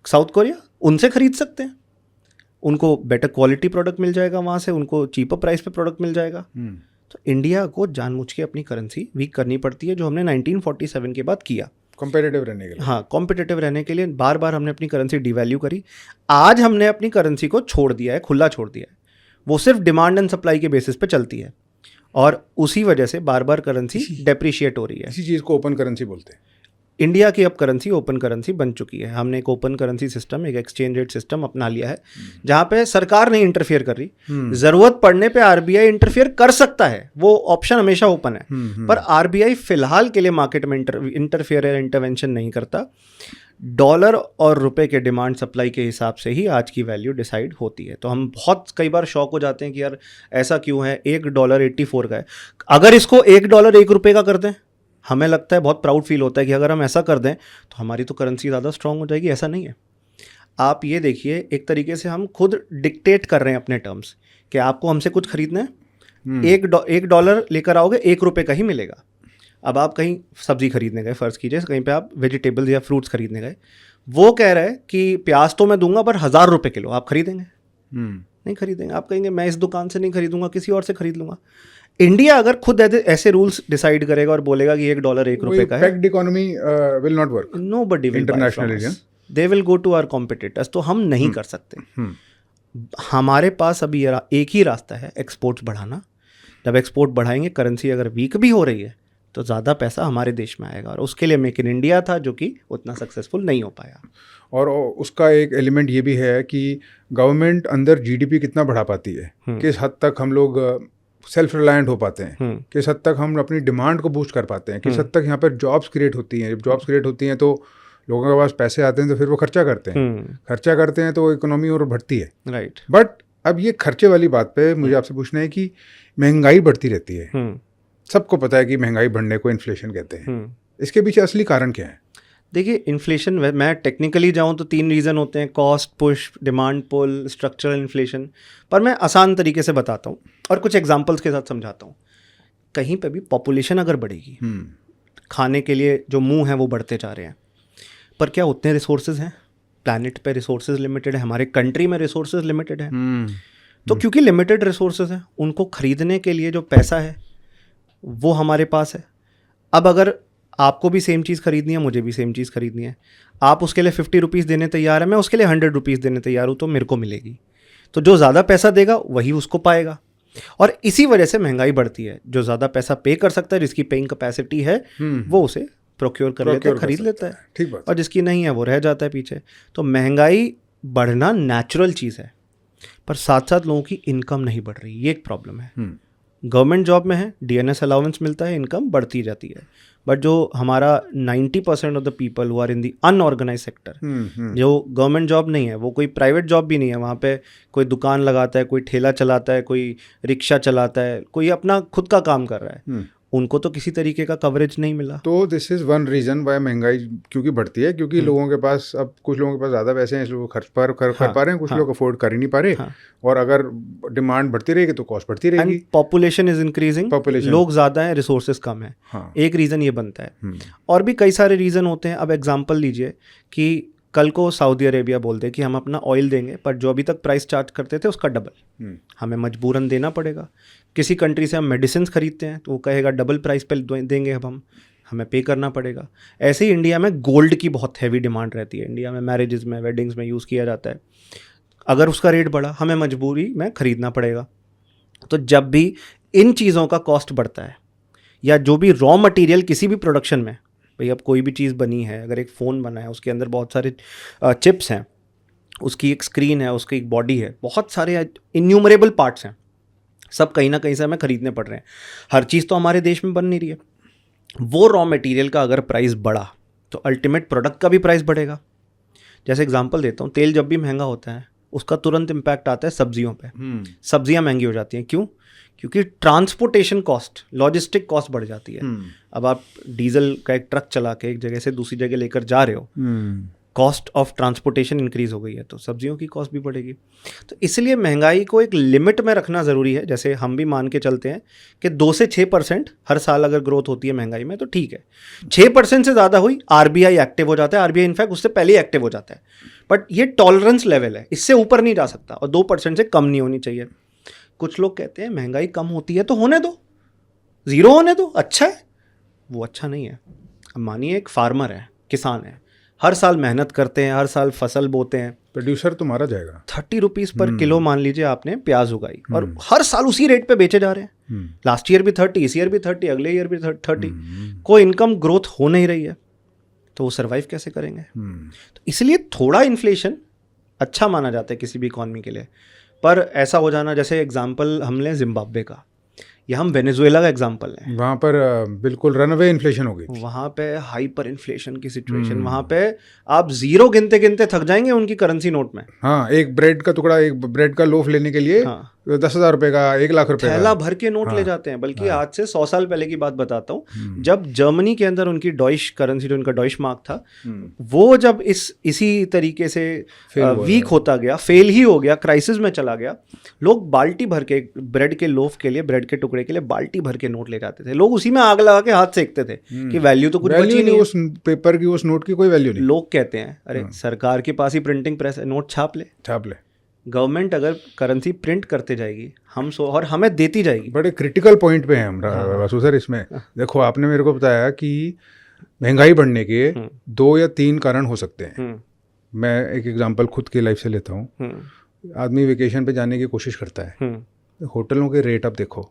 South Korea, उनसे खरीद सकते हैं। उनको बेटर क्वालिटी प्रोडक्ट मिल जाएगा वहाँ से, उनको चीपर प्राइस पे प्रोडक्ट मिल जाएगा। तो इंडिया को जानबूझ के अपनी करेंसी वीक करनी पड़ती है, जो हमने 1947 के बाद किया, कॉम्पिटिटिव रहने के लिए। हाँ, कॉम्पिटिटिव रहने के लिए बार बार हमने अपनी करेंसी डिवैल्यू करी। आज हमने अपनी करेंसी को छोड़ दिया है, खुला छोड़ दिया है, वो सिर्फ डिमांड एंड सप्लाई के बेसिस पे चलती है, और उसी वजह से बार बार करेंसी डेप्रिशिएट हो रही है। इसी चीज़ को ओपन करेंसी बोलते हैं। इंडिया की अब करेंसी ओपन करेंसी बन चुकी है। हमने एक ओपन करेंसी सिस्टम, एक एक्सचेंज रेट सिस्टम अपना लिया है, जहाँ पे सरकार नहीं इंटरफियर कर रही। ज़रूरत पड़ने पे आरबीआई इंटरफियर कर सकता है, वो ऑप्शन हमेशा ओपन है, पर आरबीआई फिलहाल के लिए मार्केट में इंटरफियर या इंटरवेंशन नहीं करता। डॉलर और रुपए के डिमांड सप्लाई के हिसाब से ही आज की वैल्यू डिसाइड होती है। तो हम बहुत कई बार शॉक हो जाते हैं कि यार ऐसा क्यों है, $1 84 का है। अगर इसको $1 1 रुपये का कर दें, हमें लगता है, बहुत प्राउड फील होता है कि अगर हम ऐसा कर दें तो हमारी तो करेंसी ज़्यादा स्ट्रांग हो जाएगी। ऐसा नहीं है। आप ये देखिए, एक तरीके से हम खुद डिक्टेट कर रहे हैं अपने टर्म्स कि आपको हमसे कुछ खरीदना है, $1 लेकर आओगे, ₹1 का ही मिलेगा। अब आप कहीं सब्जी खरीदने गए, फ़र्ज़ कीजिए कहीं पे आप वेजिटेबल्स या फ्रूट्स खरीदने गए, वो कह रहा है कि प्याज तो मैं दूंगा पर ₹1000 किलो, आप खरीदेंगे? नहीं खरीदेंगे। आप कहेंगे मैं इस दुकान से नहीं खरीदूंगा, किसी और से खरीद लूँगा। इंडिया अगर खुद ऐसे रूल्स डिसाइड करेगा और बोलेगा कि $1 1 रुपये का है, packed economy will not work, nobody will internationally, they will go to our competitors. तो हम नहीं कर सकते। हमारे पास अभी एक ही रास्ता है, एक्सपोर्ट्स बढ़ाना। जब एक्सपोर्ट बढ़ाएंगे, करेंसी अगर वीक भी हो रही है तो ज़्यादा पैसा हमारे देश में आएगा, और उसके लिए मेक इन इंडिया था, जो कि उतना सक्सेसफुल नहीं हो पाया। और उसका एक एलिमेंट ये भी है कि गवर्नमेंट अंदर जीडीपी कितना बढ़ा पाती है, किस हद तक हम लोग सेल्फ रिलायंट हो पाते हैं, किस हद तक हम अपनी डिमांड को बूस्ट कर पाते हैं, किस हद तक यहाँ पर जॉब्स क्रिएट होती हैं। जब जॉब्स क्रिएट होती हैं तो लोगों के पास पैसे आते हैं, तो फिर वो खर्चा करते हैं, तो इकोनॉमी और बढ़ती है। राइट। बट अब ये खर्चे वाली बात पे मुझे आपसे पूछना है कि महंगाई बढ़ती रहती है, सबको पता है कि महंगाई बढ़ने को इन्फ्लेशन कहते हैं, इसके पीछे असली कारण क्या है? देखिए, इन्फ्लेशन, मैं टेक्निकली जाऊँ तो 3 रीज़न होते हैं: cost push, demand pull, structural inflation. पर मैं आसान तरीके से बताता हूँ और कुछ एग्जांपल्स के साथ समझाता हूँ। कहीं पे भी पॉपुलेशन अगर बढ़ेगी, खाने के लिए जो मुंह हैं वो बढ़ते जा रहे हैं, पर क्या उतने रिसोर्सेज हैं? प्लैनेट पे रिसोर्सेज लिमिटेड है, हमारे कंट्री में रिसोर्सेज लिमिटेड है। तो क्योंकि लिमिटेड रिसोर्सेज हैं, उनको खरीदने के लिए जो पैसा है वो हमारे पास है। अब अगर आपको भी सेम चीज़ खरीदनी है, मुझे भी सेम चीज़ खरीदनी है, आप उसके लिए 50 रुपीज़ देने तैयार है, मैं उसके लिए 100 रुपीज़ देने तैयार हूँ, तो मेरे को मिलेगी। तो जो ज़्यादा पैसा देगा वही उसको पाएगा, और इसी वजह से महंगाई बढ़ती है। जो ज़्यादा पैसा पे कर सकता है, जिसकी पेइंग कैपेसिटी है, वो उसे प्रोक्योर कर लेता है, खरीद लेता है। ठीक बात। और जिसकी नहीं है वो रह जाता है पीछे। तो महंगाई बढ़ना नेचुरल चीज़ है, पर साथ साथ लोगों की इनकम नहीं बढ़ रही, ये एक प्रॉब्लम है। गवर्नमेंट जॉब में है, डीएनएस अलाउंस मिलता है, इनकम बढ़ती जाती है। बट जो हमारा 90% of the people who are in the unorganised sector, जो गवर्नमेंट जॉब नहीं है, वो कोई प्राइवेट जॉब भी नहीं है, वहाँ पे कोई दुकान लगाता है, कोई ठेला चलाता है, कोई रिक्शा चलाता है, कोई अपना खुद का काम कर रहा है, उनको तो किसी तरीके का कवरेज नहीं मिला। तो this is one reason why महंगाई क्योंकि बढ़ती है, क्योंकि लोगों के पास अब कुछ लोगों के पास ज़्यादा पैसे हैं, इसलिए वो खर्च कर पा रहे हैं, कुछ लोग अफोर्ड कर ही नहीं पा रहे, और अगर डिमांड बढ़ती रहेगी तो कॉस्ट बढ़ती रहेगी। पॉपुलेशन इज इंक्रीजिंग, लोग ज़्यादा हैं, रिसोर्सेज कम है। एक रीज़न ये बनता है, और भी कई सारे रीज़न होते हैं। अब एग्जाम्पल लीजिए कि कल को सऊदी अरेबिया बोल दे कि हम अपना ऑयल देंगे, पर जो अभी तक प्राइस चार्ज करते थे उसका डबल हमें मजबूरन देना पड़ेगा। किसी कंट्री से हम मेडिसिन खरीदते हैं तो वो कहेगा डबल प्राइस पे देंगे, अब हमें पे करना पड़ेगा। ऐसे ही इंडिया में गोल्ड की बहुत हैवी डिमांड रहती है। इंडिया में मैरिजेस में, वेडिंग्स में यूज़ किया जाता है। अगर उसका रेट बढ़ा, हमें मजबूरी में ख़रीदना पड़ेगा। तो जब भी इन चीज़ों का कॉस्ट बढ़ता है, या जो भी रॉ मटेरियल किसी भी प्रोडक्शन में, भाई अब कोई भी चीज़ बनी है, अगर एक फ़ोन बना है, उसके अंदर बहुत सारे चिप्स हैं, उसकी एक स्क्रीन है, उसकी एक बॉडी है, बहुत सारे इन्यूमरेबल पार्ट्स हैं, सब कहीं ना कहीं से हमें ख़रीदने पड़ रहे हैं। हर चीज़ तो हमारे देश में बन नहीं रही है। वो रॉ मटेरियल का अगर प्राइस बढ़ा तो अल्टीमेट प्रोडक्ट का भी प्राइस बढ़ेगा। जैसे एग्जांपल देता हूँ, तेल जब भी महंगा होता है उसका तुरंत इम्पैक्ट आता है सब्जियों पे। सब्जियां महंगी हो जाती हैं। क्यों? क्योंकि ट्रांसपोर्टेशन कॉस्ट, लॉजिस्टिक कॉस्ट बढ़ जाती है। अब आप डीजल का एक ट्रक चला के एक जगह से दूसरी जगह लेकर जा रहे हो, कॉस्ट ऑफ ट्रांसपोर्टेशन इंक्रीज हो गई है, तो सब्जियों की कॉस्ट भी बढ़ेगी। तो इसलिए महंगाई को एक लिमिट में रखना ज़रूरी है। जैसे हम भी मान के चलते हैं कि 2 से 6% हर साल अगर ग्रोथ होती है महंगाई में तो ठीक है। 6% से ज़्यादा हुई, आरबीआई एक्टिव हो जाता है। आरबीआई इनफैक्ट उससे पहले ही एक्टिव हो जाता है, बट ये टॉलरेंस लेवल है, इससे ऊपर नहीं जा सकता, और 2% से कम नहीं होनी चाहिए। कुछ लोग कहते हैं महंगाई कम होती है तो होने दो, ज़ीरो होने दो, अच्छा है। वो अच्छा नहीं है। अब मानिए एक फार्मर है, किसान है, हर साल मेहनत करते हैं, हर साल फसल बोते हैं, प्रोड्यूसर तो मारा जाएगा। 30 रुपीज़ पर किलो मान लीजिए आपने प्याज उगाई, और हर साल उसी रेट पे बेचे जा रहे हैं। लास्ट ईयर भी 30, इस ईयर भी 30, अगले ईयर भी 30। कोई इनकम ग्रोथ हो नहीं रही है, तो वो सर्वाइव कैसे करेंगे? तो इसलिए थोड़ा इन्फ्लेशन अच्छा माना जाता है किसी भी इकॉनमी के लिए। पर ऐसा हो जाना, जैसे एग्जाम्पल हम लें जिम्बाब्वे का, या हम वेनेजुएला का एग्जांपल लें, वहाँ पर बिल्कुल रनअवे इन्फ्लेशन हो गई, वहाँ पे हाइपर इन्फ्लेशन की सिचुएशन, वहाँ पे आप जीरो गिनते गिनते थक जाएंगे उनकी करेंसी नोट में। हाँ, एक ब्रेड का टुकड़ा, एक ब्रेड का लोफ लेने के लिए 10,000 रुपए का, 1 लाख रुपए का थैला भर के नोट ले जाते हैं। बल्कि आज से 100 साल पहले की बात बताता हूँ, जब जर्मनी के अंदर उनकी डॉइश करेंसी, जो उनका डॉइश मार्क था, वो जब इसी तरीके से वीक होता गया, फेल ही हो गया, क्राइसिस में चला गया, लोग बाल्टी भर के ब्रेड के लोफ के लिए, ब्रेड के टुकड़े के लिए बाल्टी भर के नोट ले जाते थे। लोग उसी में आग लगा के हाथ सेकते थे कि वैल्यू तो कुछ बची नहीं, उस पेपर की, उस नोट की कोई वैल्यू नहीं। लोग कहते हैं अरे सरकार के पास ही प्रिंटिंग प्रेस है, नोट छाप ले। गवर्नमेंट अगर करेंसी प्रिंट करते जाएगी, और हमें देती जाएगी। बड़े क्रिटिकल पॉइंट पे हैं हम वासु सर इसमें। देखो, आपने मेरे को बताया कि महंगाई बढ़ने के 2 या 3 कारण हो सकते हैं। मैं एक एग्जांपल खुद की लाइफ से लेता हूँ। आदमी वेकेशन पे जाने की कोशिश करता है, होटलों के रेट अब देखो,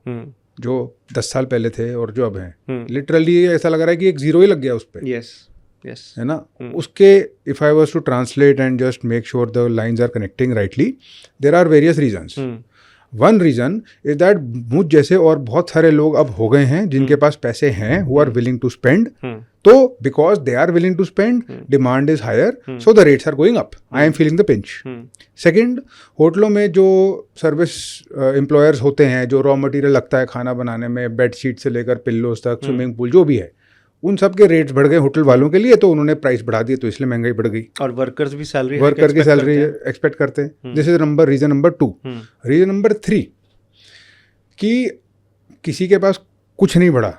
जो 10 साल पहले थे और जो अब हैं, लिटरली ऐसा लग रहा है कि एक जीरो ही लग गया उस पर। Yes. है ना? उसके if I was to translate and just make sure the lines are connecting rightly, there are various reasons. One reason is that मुझ जैसे और बहुत सारे लोग अब हो गए हैं जिनके पास पैसे हैं, who are willing to spend. तो because they are willing to spend, demand is higher, so the rates are going up. I am feeling the pinch. Second, होटलों में जो सर्विस एम्प्लॉयर्स होते हैं, जो रॉ मटेरियल लगता है खाना बनाने में, बेड शीट से लेकर पिल्लोज तक, स्विमिंग पूल, जो भी है, उन सब के रेट्स बढ़ गए होटल वालों के लिए, तो उन्होंने प्राइस बढ़ा दिए, तो इसलिए महंगाई बढ़ गई। और वर्कर्स भी सैलरी एक्सपेक्ट करते हैं। This is reason number 2। Reason number 3 कि किसी के पास कुछ नहीं बढ़ा,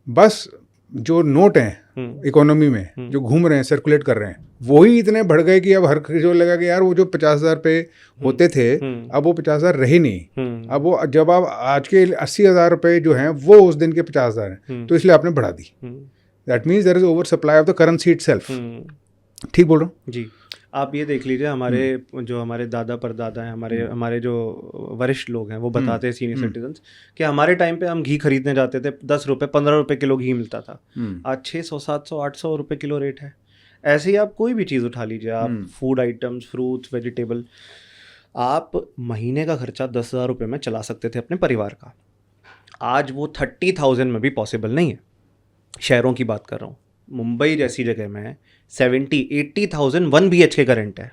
बस जो नोट हैं इकोनॉमी में जो घूम रहे हैं, सर्कुलेट कर रहे हैं, वही इतने बढ़ गए कि अब हर किसी को लगा कि यार वो जो 50,000 पे होते थे, अब वो 50,000 रहे नहीं। अब वो जब आप आज के 80,000 रुपये जो हैं वो उस दिन के 50,000 हैं, तो इसलिए आपने बढ़ा दी। That means there is over supply of the currency itself. ठीक बोल रहा हूँ जी। आप ये देख लीजिए, हमारे दादा परदादा हैं, हमारे जो वरिष्ठ लोग हैं, वो बताते हैं, सीनियर सिटीजन्स, कि हमारे टाइम पे हम घी खरीदने जाते थे, 10 रुपये 15 रुपये किलो घी मिलता था। आज 600 700 800 रुपये किलो रेट है। ऐसे ही आप कोई भी चीज़ उठा लीजिए, आप फूड आइटम्स, फ्रूट्स, वेजिटेबल, आप महीने का खर्चा 10,000 रुपये में चला सकते थे अपने परिवार का। आज वो 30,000 में भी पॉसिबल नहीं है। शहरों की बात कर रहा हूँ, मुंबई जैसी जगह में 70-80,000 1 BHK का रेंट है।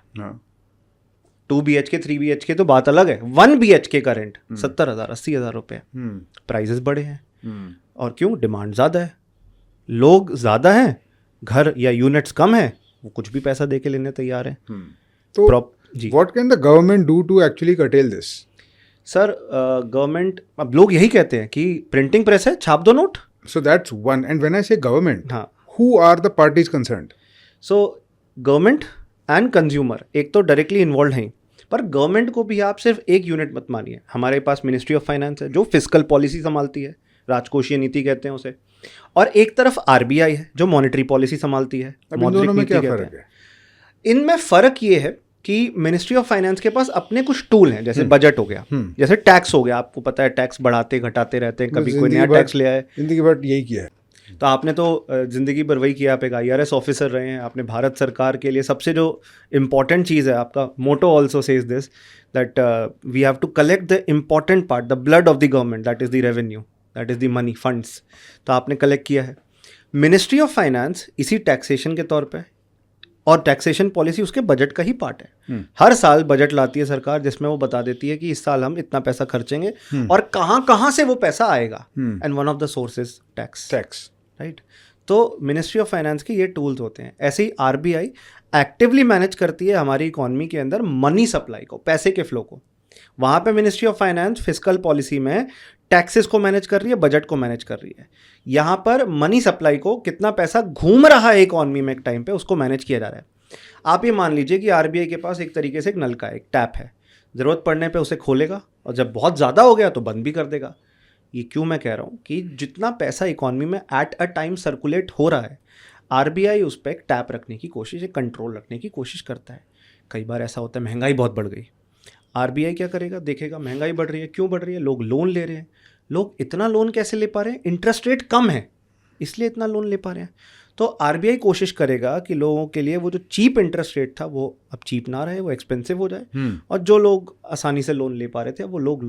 2 BHK 3 BHK तो बात अलग है। 1 BHK का रेंट 70,000 80,000 रुपये। प्राइजेस बढ़े हैं। और क्यों? डिमांड ज़्यादा है, लोग ज़्यादा हैं, घर या यूनिट्स कम है, वो कुछ भी पैसा दे के लेने तैयार हैं। तो what can the government do to actually curtail this? Sir government, अब लोग यही कहते हैं कि प्रिंटिंग प्रेस है, छाप दो note. So that's one. And when I say government, हाँ, who are the parties concerned? So government and consumer एक तो डायरेक्टली इन्वॉल्व हैं, पर गवर्नमेंट को भी आप सिर्फ एक यूनिट मत मानिए। हमारे पास मिनिस्ट्री ऑफ फाइनेंस है जो फिस्कल पॉलिसी संभालती है, राजकोषीय नीति कहते हैं उसे, और एक तरफ आरबीआई है जो मॉनेटरी पॉलिसी संभालती है। अब इन दोनों में क्या फर्क है? इनमें फ़र्क ये है कि मिनिस्ट्री ऑफ फाइनेंस के पास अपने कुछ टूल हैं, जैसे बजट हो गया, जैसे टैक्स हो गया। आपको पता है टैक्स बढ़ाते घटाते रहते हैं, कभी कोई नया टैक्स ले आए। जिंदगी भर यही किया है, तो आपने तो ज़िंदगी भर वही किया। आप एक IRS ऑफिसर रहे हैं, आपने भारत सरकार के लिए सबसे जो इम्पॉर्टेंट चीज़ है, आपका motto also says this that we have to collect the important part, the blood of the government, that is the revenue, that is the money, funds. तो आपने कलेक्ट किया है। मिनिस्ट्री ऑफ फाइनेंस इसी taxation के तौर पे, और taxation policy उसके बजट का ही पार्ट है। हर साल बजट लाती है सरकार जिसमें वो बता देती है कि इस साल हम इतना पैसा खर्चेंगे और कहाँ से वो पैसा आएगा, and one of the sources tax, right. तो मिनिस्ट्री ऑफ फाइनेंस के ये टूल्स होते हैं। ऐसे ही आरबीआई एक्टिवली मैनेज करती है हमारी इकोनॉमी के अंदर मनी सप्लाई को, पैसे के फ्लो को। वहाँ पे ministry of finance fiscal policy में टैक्सेस को मैनेज कर रही है, बजट को मैनेज कर रही है। यहाँ पर मनी सप्लाई को, कितना पैसा घूम रहा है इकोनॉमी में एक टाइम पे, उसको मैनेज किया जा रहा है। आप ये मान लीजिए कि आरबीआई के पास एक तरीके से एक नल का एक टैप है, ज़रूरत पड़ने पे उसे खोलेगा और जब बहुत ज़्यादा हो गया तो बंद भी कर देगा। ये क्यों मैं कह रहा हूँ कि जितना पैसा इकोनॉमी में एट अ टाइम सर्कुलेट हो रहा है, आरबीआई उस पर एक टैप रखने की कोशिश, एक कंट्रोल रखने की कोशिश करता है। कई बार ऐसा होता है महंगाई बहुत बढ़ गई, आरबीआई क्या करेगा, देखेगा महंगाई बढ़ रही है, क्यों बढ़ रही है, लोग लोन ले रहे हैं। लोग इतना लोन कैसे ले पा रहे हैं? इंटरेस्ट रेट कम है इसलिए इतना लोन ले पा रहे हैं। तो आरबीआई कोशिश करेगा कि लोगों के लिए वो जो चीप इंटरेस्ट रेट था वो अब चीप ना रहे, वो एक्सपेंसिव हो जाए, और जो लोग आसानी से लोन ले पा रहे थे वो लोग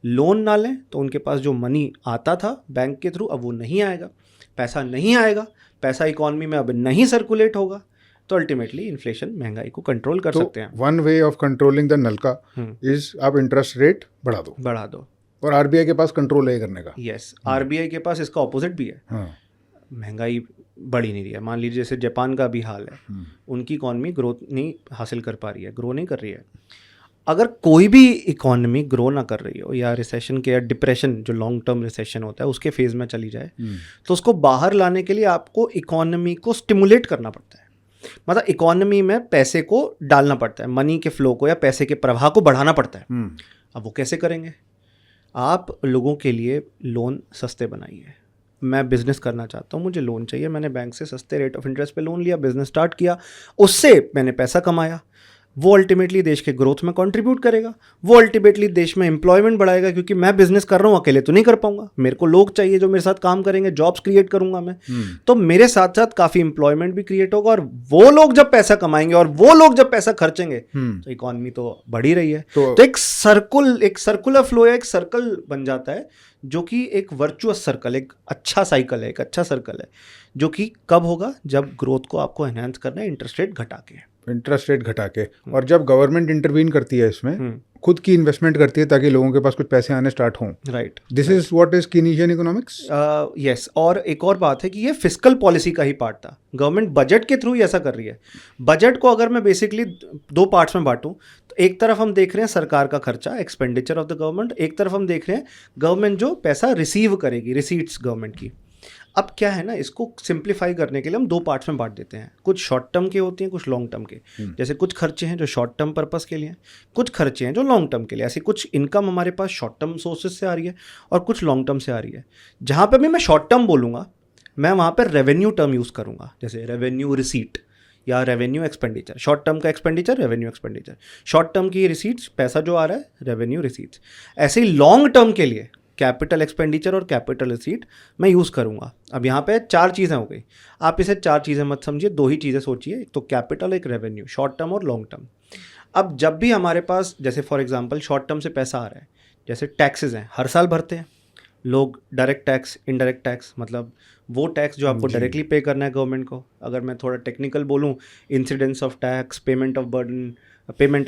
लोन ना लें तो उनके पास जो मनी आता था बैंक के थ्रू अब वो नहीं आएगा, पैसा नहीं आएगा, पैसा इकोनॉमी में अब नहीं सर्कुलेट होगा, तो अल्टीमेटली इन्फ्लेशन, महंगाई को कंट्रोल कर सकते हैं। One way of controlling the नलका इज आप इंटरेस्ट रेट बढ़ा दो, और आरबीआई के पास कंट्रोल है करने का। यस, आरबीआई के पास इसका ऑपोजिट भी है। महंगाई बढ़ ही नहीं रही है। मान लीजिए जैसे जापान का भी हाल है, उनकी इकॉनमी ग्रोथ नहीं हासिल कर पा रही है, ग्रो नहीं कर रही है। अगर कोई भी इकॉनमी ग्रो ना कर रही हो, या रिसेशन के, या डिप्रेशन जो लॉन्ग टर्म रिसेशन होता है उसके फेज़ में चली जाए, तो उसको बाहर लाने के लिए आपको इकॉनमी को स्टिमुलेट करना पड़ता है। मतलब इकॉनमी में पैसे को डालना पड़ता है, मनी के फ्लो को या पैसे के प्रवाह को बढ़ाना पड़ता है। अब वो कैसे करेंगे? आप लोगों के लिए लोन सस्ते बनाइए। मैं बिज़नेस करना चाहता हूँ, मुझे लोन चाहिए, मैंने बैंक से सस्ते रेट ऑफ इंटरेस्ट पे लोन लिया, बिज़नेस स्टार्ट किया, उससे मैंने पैसा कमाया, वो अल्टीमेटली देश के ग्रोथ में कंट्रीब्यूट करेगा, वो अल्टीमेटली देश में एम्प्लॉयमेंट बढ़ाएगा, क्योंकि मैं बिजनेस कर रहा हूँ, अकेले तो नहीं कर पाऊंगा, मेरे को लोग चाहिए जो मेरे साथ काम करेंगे, जॉब्स क्रिएट करूंगा मैं, तो मेरे साथ साथ काफ़ी एम्प्लॉयमेंट भी क्रिएट होगा, और वो लोग जब पैसा कमाएंगे और वो लोग जब पैसा खर्चेंगे तो इकॉनमी तो बढ़ ही रही है। तो एक सर्कुलर फ्लो है, एक सर्कल बन जाता है, जो कि एक वर्चुअस सर्कल, एक अच्छा साइकिल है, एक अच्छा सर्कल है, जो कि कब होगा? जब ग्रोथ को आपको एनहांस करना है इंटरेस्ट रेट घटा के, और जब गवर्नमेंट इंटरवीन करती है इसमें, खुद की इन्वेस्टमेंट करती है ताकि लोगों के पास कुछ पैसे आने स्टार्ट हों। Right, this is what is Keynesian economics. Yes, और एक और बात है कि ये फिस्कल पॉलिसी का ही पार्ट था। गवर्नमेंट बजट के थ्रू ही ऐसा कर रही है। बजट को अगर मैं बेसिकली दो पार्ट्स में बांटूं, तो एक तरफ हम देख रहे हैं सरकार का खर्चा, एक्सपेंडिचर ऑफ द गवर्नमेंट, एक तरफ हम देख रहे हैं गवर्नमेंट जो पैसा रिसीव करेगी, रिसीट्स गवर्नमेंट की। अब क्या है ना, इसको सिंप्लीफाई करने के लिए हम दो पार्ट्स में बांट देते हैं। कुछ शॉर्ट टर्म के होते हैं, कुछ लॉन्ग टर्म के। जैसे कुछ खर्चे हैं जो शॉर्ट टर्म पर्पस के लिए हैं, कुछ खर्चे हैं जो लॉन्ग टर्म के लिए। ऐसी कुछ इनकम हमारे पास शॉर्ट टर्म सोर्सेज से आ रही है और कुछ लॉन्ग टर्म से आ रही है। जहाँ पे भी मैं शॉर्ट टर्म बोलूँगा, मैं वहाँ पर रेवेन्यू टर्म यूज़ करूँगा, जैसे रेवेन्यू रिसीट या रेवेन्यू एक्सपेंडिचर। शॉर्ट टर्म का expenditure, revenue expenditure. Short term की रिसीट्स, पैसा जो आ रहा है, रेवेन्यू रिसीट्स। ऐसे ही लॉन्ग टर्म के लिए कैपिटल एक्सपेंडिचर और कैपिटल रिसीट मैं यूज़ करूँगा। अब यहाँ पे चार चीज़ें हो गई। आप इसे चार चीज़ें मत समझिए, दो ही चीज़ें सोचिए, एक तो कैपिटल, एक रेवेन्यू, शॉर्ट टर्म और लॉन्ग टर्म। अब जब भी हमारे पास, जैसे फॉर एग्जांपल शॉर्ट टर्म से पैसा आ रहा है, जैसे टैक्सेस हैं, हर साल भरते हैं लोग, डायरेक्ट टैक्स, इनडायरेक्ट टैक्स, मतलब वो टैक्स जो आपको डायरेक्टली पे करना है गवर्नमेंट को। अगर मैं थोड़ा टेक्निकल बोलूँ, incidence of tax, payment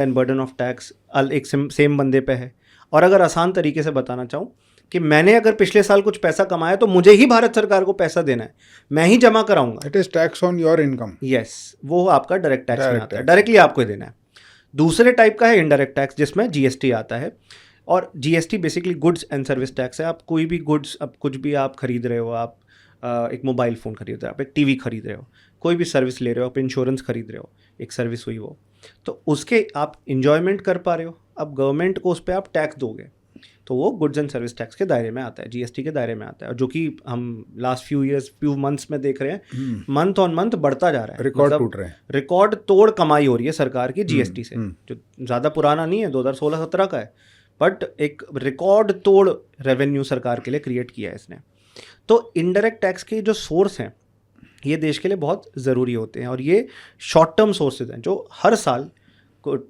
and burden of tax एक सेम बंदे पे है। और अगर आसान तरीके से बताना चाहूँ कि मैंने अगर पिछले साल कुछ पैसा कमाया तो मुझे ही भारत सरकार को पैसा देना है, मैं ही जमा कराऊंगा। It is tax on your income. Yes, वो आपका डायरेक्ट टैक्स में आता है, डायरेक्टली आपको ही देना है। दूसरे टाइप का है इनडायरेक्ट टैक्स, जिसमें जीएसटी आता है। और GST basically goods and service tax है। आप कोई भी गुड्स, अब कुछ भी आप खरीद रहे हो, आप एक मोबाइल फ़ोन खरीद रहे हो, आप एक टीवी खरीद रहे हो, कोई भी सर्विस ले रहे हो, आप इंश्योरेंस खरीद रहे हो, एक सर्विस हुई वो, तो उसके आप इंजॉयमेंट कर पा रहे हो। अब गवर्नमेंट को उस पर आप टैक्स दोगे तो वो गुड्स एंड सर्विस टैक्स के दायरे में आता है, जीएसटी के दायरे में आता है, जो कि हम लास्ट फ्यू मंथ्स में देख रहे हैं, मंथ ऑन मंथ बढ़ता जा रहा है। रिकॉर्ड टूट रहे हैं, रिकॉर्ड तोड़ कमाई हो रही है सरकार की जीएसटी से, जो ज़्यादा पुराना नहीं है, 2016-17 का है, बट एक रिकॉर्ड तोड़ रेवेन्यू सरकार के लिए क्रिएट किया है इसने। तो इनडायरेक्ट टैक्स के जो सोर्स हैं ये देश के लिए बहुत ज़रूरी होते हैं, और ये शॉर्ट टर्म सोर्सेज हैं जो हर साल,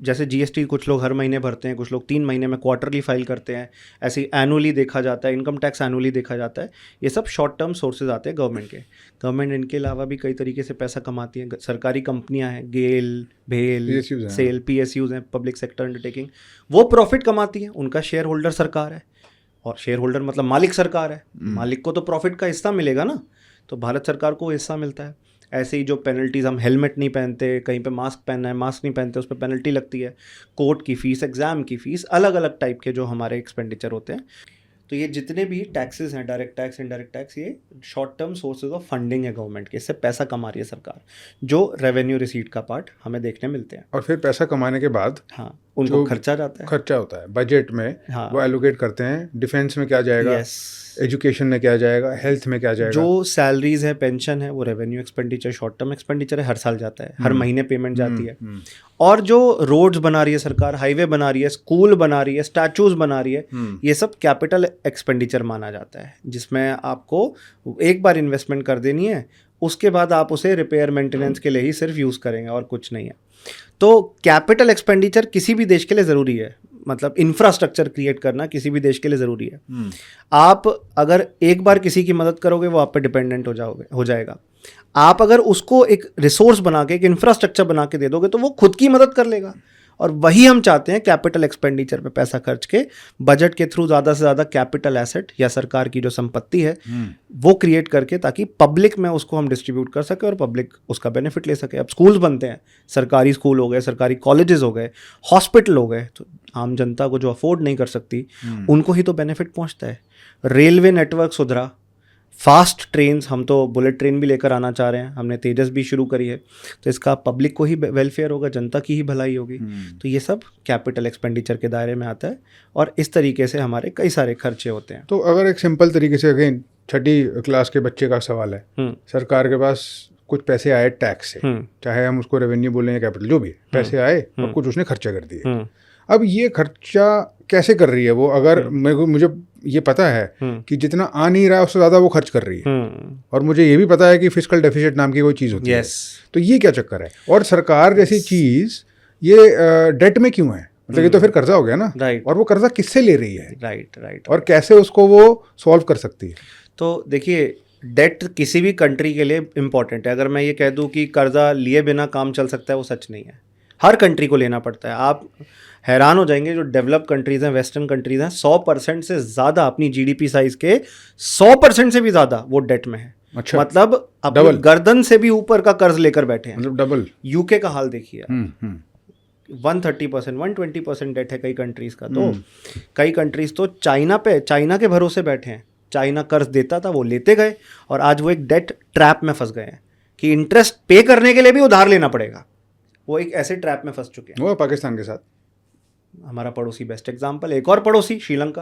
जैसे जीएसटी कुछ लोग हर महीने भरते हैं, कुछ लोग 3 महीने में क्वार्टरली फाइल करते हैं, ऐसे एनुअली देखा जाता है, इनकम टैक्स एनुअली देखा जाता है। ये सब शॉर्ट टर्म सोर्सेज आते हैं गवर्नमेंट के। गवर्नमेंट इनके अलावा भी कई तरीके से पैसा कमाती है। सरकारी कंपनियां हैं, गेल, भेल, सेल, PSUs हैं, पब्लिक सेक्टर अंडरटेकिंग, वो प्रॉफिट कमाती हैं, उनका शेयर होल्डर सरकार है, और शेयर होल्डर मतलब मालिक सरकार है, मालिक को तो प्रॉफिट का हिस्सा मिलेगा ना, तो भारत सरकार को हिस्सा मिलता है। ऐसे ही जो पेनल्टीज़, हम हेलमेट नहीं पहनते, कहीं पे मास्क पहनना है, मास्क नहीं पहनते, उस पर पेनल्टी लगती है, कोर्ट की फ़ीस, एग्ज़ाम की फ़ीस, अलग अलग टाइप के जो हमारे एक्सपेंडिचर होते हैं। तो ये जितने भी टैक्सेस हैं, डायरेक्ट टैक्स, इनडायरेक्ट टैक्स, ये short term sources of funding है गवर्नमेंट के, इससे पैसा कमा रही है सरकार, जो रेवेन्यू रिसीट का पार्ट हमें देखने मिलते हैं। और फिर पैसा कमाने के बाद हाँ, उनको खर्चा जाता है, खर्चा होता है बजट में। हाँ, वो एलोकेट करते हैं, डिफेंस में क्या जाएगा, एजुकेशन में क्या जाएगा, हेल्थ में क्या जाएगा। जो सैलरीज है, पेंशन है, वो revenue expenditure, short term expenditure है, हर साल जाता है, हर महीने पेमेंट जाती है। और जो रोड्स बना रही है सरकार, हाईवे बना रही है, स्कूल बना रही है, स्टैचूज बना रही है, ये सब कैपिटल एक्सपेंडिचर माना जाता है, जिसमें आपको एक बार इन्वेस्टमेंट कर देनी है, उसके बाद आप उसे रिपेयर मेंटेनेंस के लिए ही सिर्फ यूज़ करेंगे और कुछ नहीं है। तो कैपिटल एक्सपेंडिचर किसी भी देश के लिए ज़रूरी है, मतलब इंफ्रास्ट्रक्चर क्रिएट करना किसी भी देश के लिए ज़रूरी है। आप अगर एक बार किसी की मदद करोगे, वो आप पे डिपेंडेंट हो जाएगा। आप अगर उसको एक रिसोर्स बना के, एक इंफ्रास्ट्रक्चर बना के दे दोगे, तो वो खुद की मदद कर लेगा। और वही हम चाहते हैं, कैपिटल एक्सपेंडिचर पे पैसा खर्च के, बजट के थ्रू ज़्यादा से ज़्यादा कैपिटल एसेट या सरकार की जो संपत्ति है वो क्रिएट करके, ताकि पब्लिक में उसको हम डिस्ट्रीब्यूट कर सके और पब्लिक उसका बेनिफिट ले सके। अब स्कूल्स बनते हैं, सरकारी स्कूल हो गए, सरकारी कॉलेजेस हो गए, हॉस्पिटल हो गए, तो आम जनता को जो अफोर्ड नहीं कर सकती उनको ही तो बेनिफिट पहुँचता है। रेलवे नेटवर्क सुधरा, फास्ट ट्रेन्स, हम तो बुलेट ट्रेन भी लेकर आना चाह रहे हैं, हमने तेजस भी शुरू करी है, तो इसका पब्लिक को ही वेलफेयर होगा, जनता की ही भलाई होगी। तो ये सब कैपिटल एक्सपेंडिचर के दायरे में आता है, और इस तरीके से हमारे कई सारे खर्चे होते हैं। तो अगर एक सिंपल तरीके से, अगेन 6ठी क्लास के बच्चे का सवाल है, सरकार के पास कुछ पैसे आए टैक्स से, चाहे हम उसको रेवेन्यू बोलें या कैपिटल, जो भी पैसे आए और कुछ उसने खर्चा कर दिए। अब ये खर्चा कैसे कर रही है वो? अगर मुझे ये पता है कि जितना आ नहीं रहा है उससे ज़्यादा वो खर्च कर रही है, और मुझे ये भी पता है कि फिस्कल डेफिसिट नाम की कोई चीज़ होती है, तो ये क्या चक्कर है? और सरकार जैसी चीज़ ये डेट में क्यों है? मतलब ये तो फिर कर्जा हो गया ना, और वो कर्जा किससे ले रही है? राइट। और कैसे उसको वो सॉल्व कर सकती है? तो देखिए, डेट किसी भी कंट्री के लिए इम्पॉर्टेंट है। अगर मैं ये कह दूं कि कर्जा लिए बिना काम चल सकता है, वो सच नहीं है। हर कंट्री को लेना पड़ता है। आप हैरान हो जाएंगे, जो डेवलप कंट्रीज़ हैं, वेस्टर्न कंट्रीज़ हैं, 100% से ज़्यादा, अपनी GDP साइज के 100% से भी ज़्यादा वो डेट में है। अच्छा, मतलब अपनी गर्दन से भी ऊपर का कर्ज लेकर बैठे हैं, मतलब डबल। यूके का हाल देखिए, 130%, 120% डेट है कई कंट्रीज़ का। तो कई कंट्रीज़ तो चाइना के भरोसे बैठे हैं। चाइना कर्ज देता था, वो लेते गए, और आज वो एक डेट ट्रैप में फंस गए हैं कि इंटरेस्ट पे करने के लिए भी उधार लेना पड़ेगा। वो एक ऐसे ट्रैप में फंस चुके हैं। वो पाकिस्तान के साथ हमारा पड़ोसी बेस्ट एग्जाम्पल, एक और पड़ोसी श्रीलंका,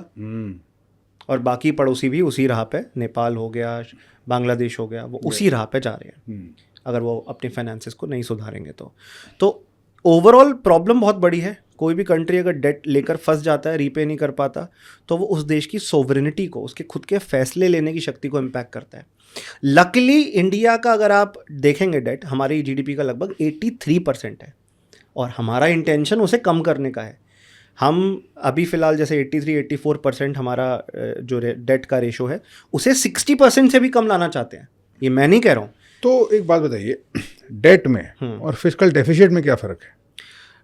और बाकी पड़ोसी भी उसी राह पे, नेपाल हो गया, बांग्लादेश हो गया, वो उसी राह पे जा रहे हैं, अगर वो अपने फाइनेंसेस को नहीं सुधारेंगे तो ओवरऑल प्रॉब्लम बहुत बड़ी है। कोई भी कंट्री अगर डेट लेकर फंस जाता है, रीपे नहीं कर पाता, तो वो उस देश की सोवरेनिटी को, उसके खुद के फैसले लेने की शक्ति को इम्पैक्ट करता है। लकीली इंडिया का अगर आप देखेंगे डेट, हमारी GDP का लगभग 83% है, और हमारा इंटेंशन उसे कम करने का है। हम अभी फ़िलहाल जैसे 83-84% हमारा जो डेट का रेशो है, उसे 60% से भी कम लाना चाहते हैं। ये मैं नहीं कह रहा हूँ। तो एक बात बताइए, डेट में और फिस्कल डेफिसिट में क्या फ़र्क है?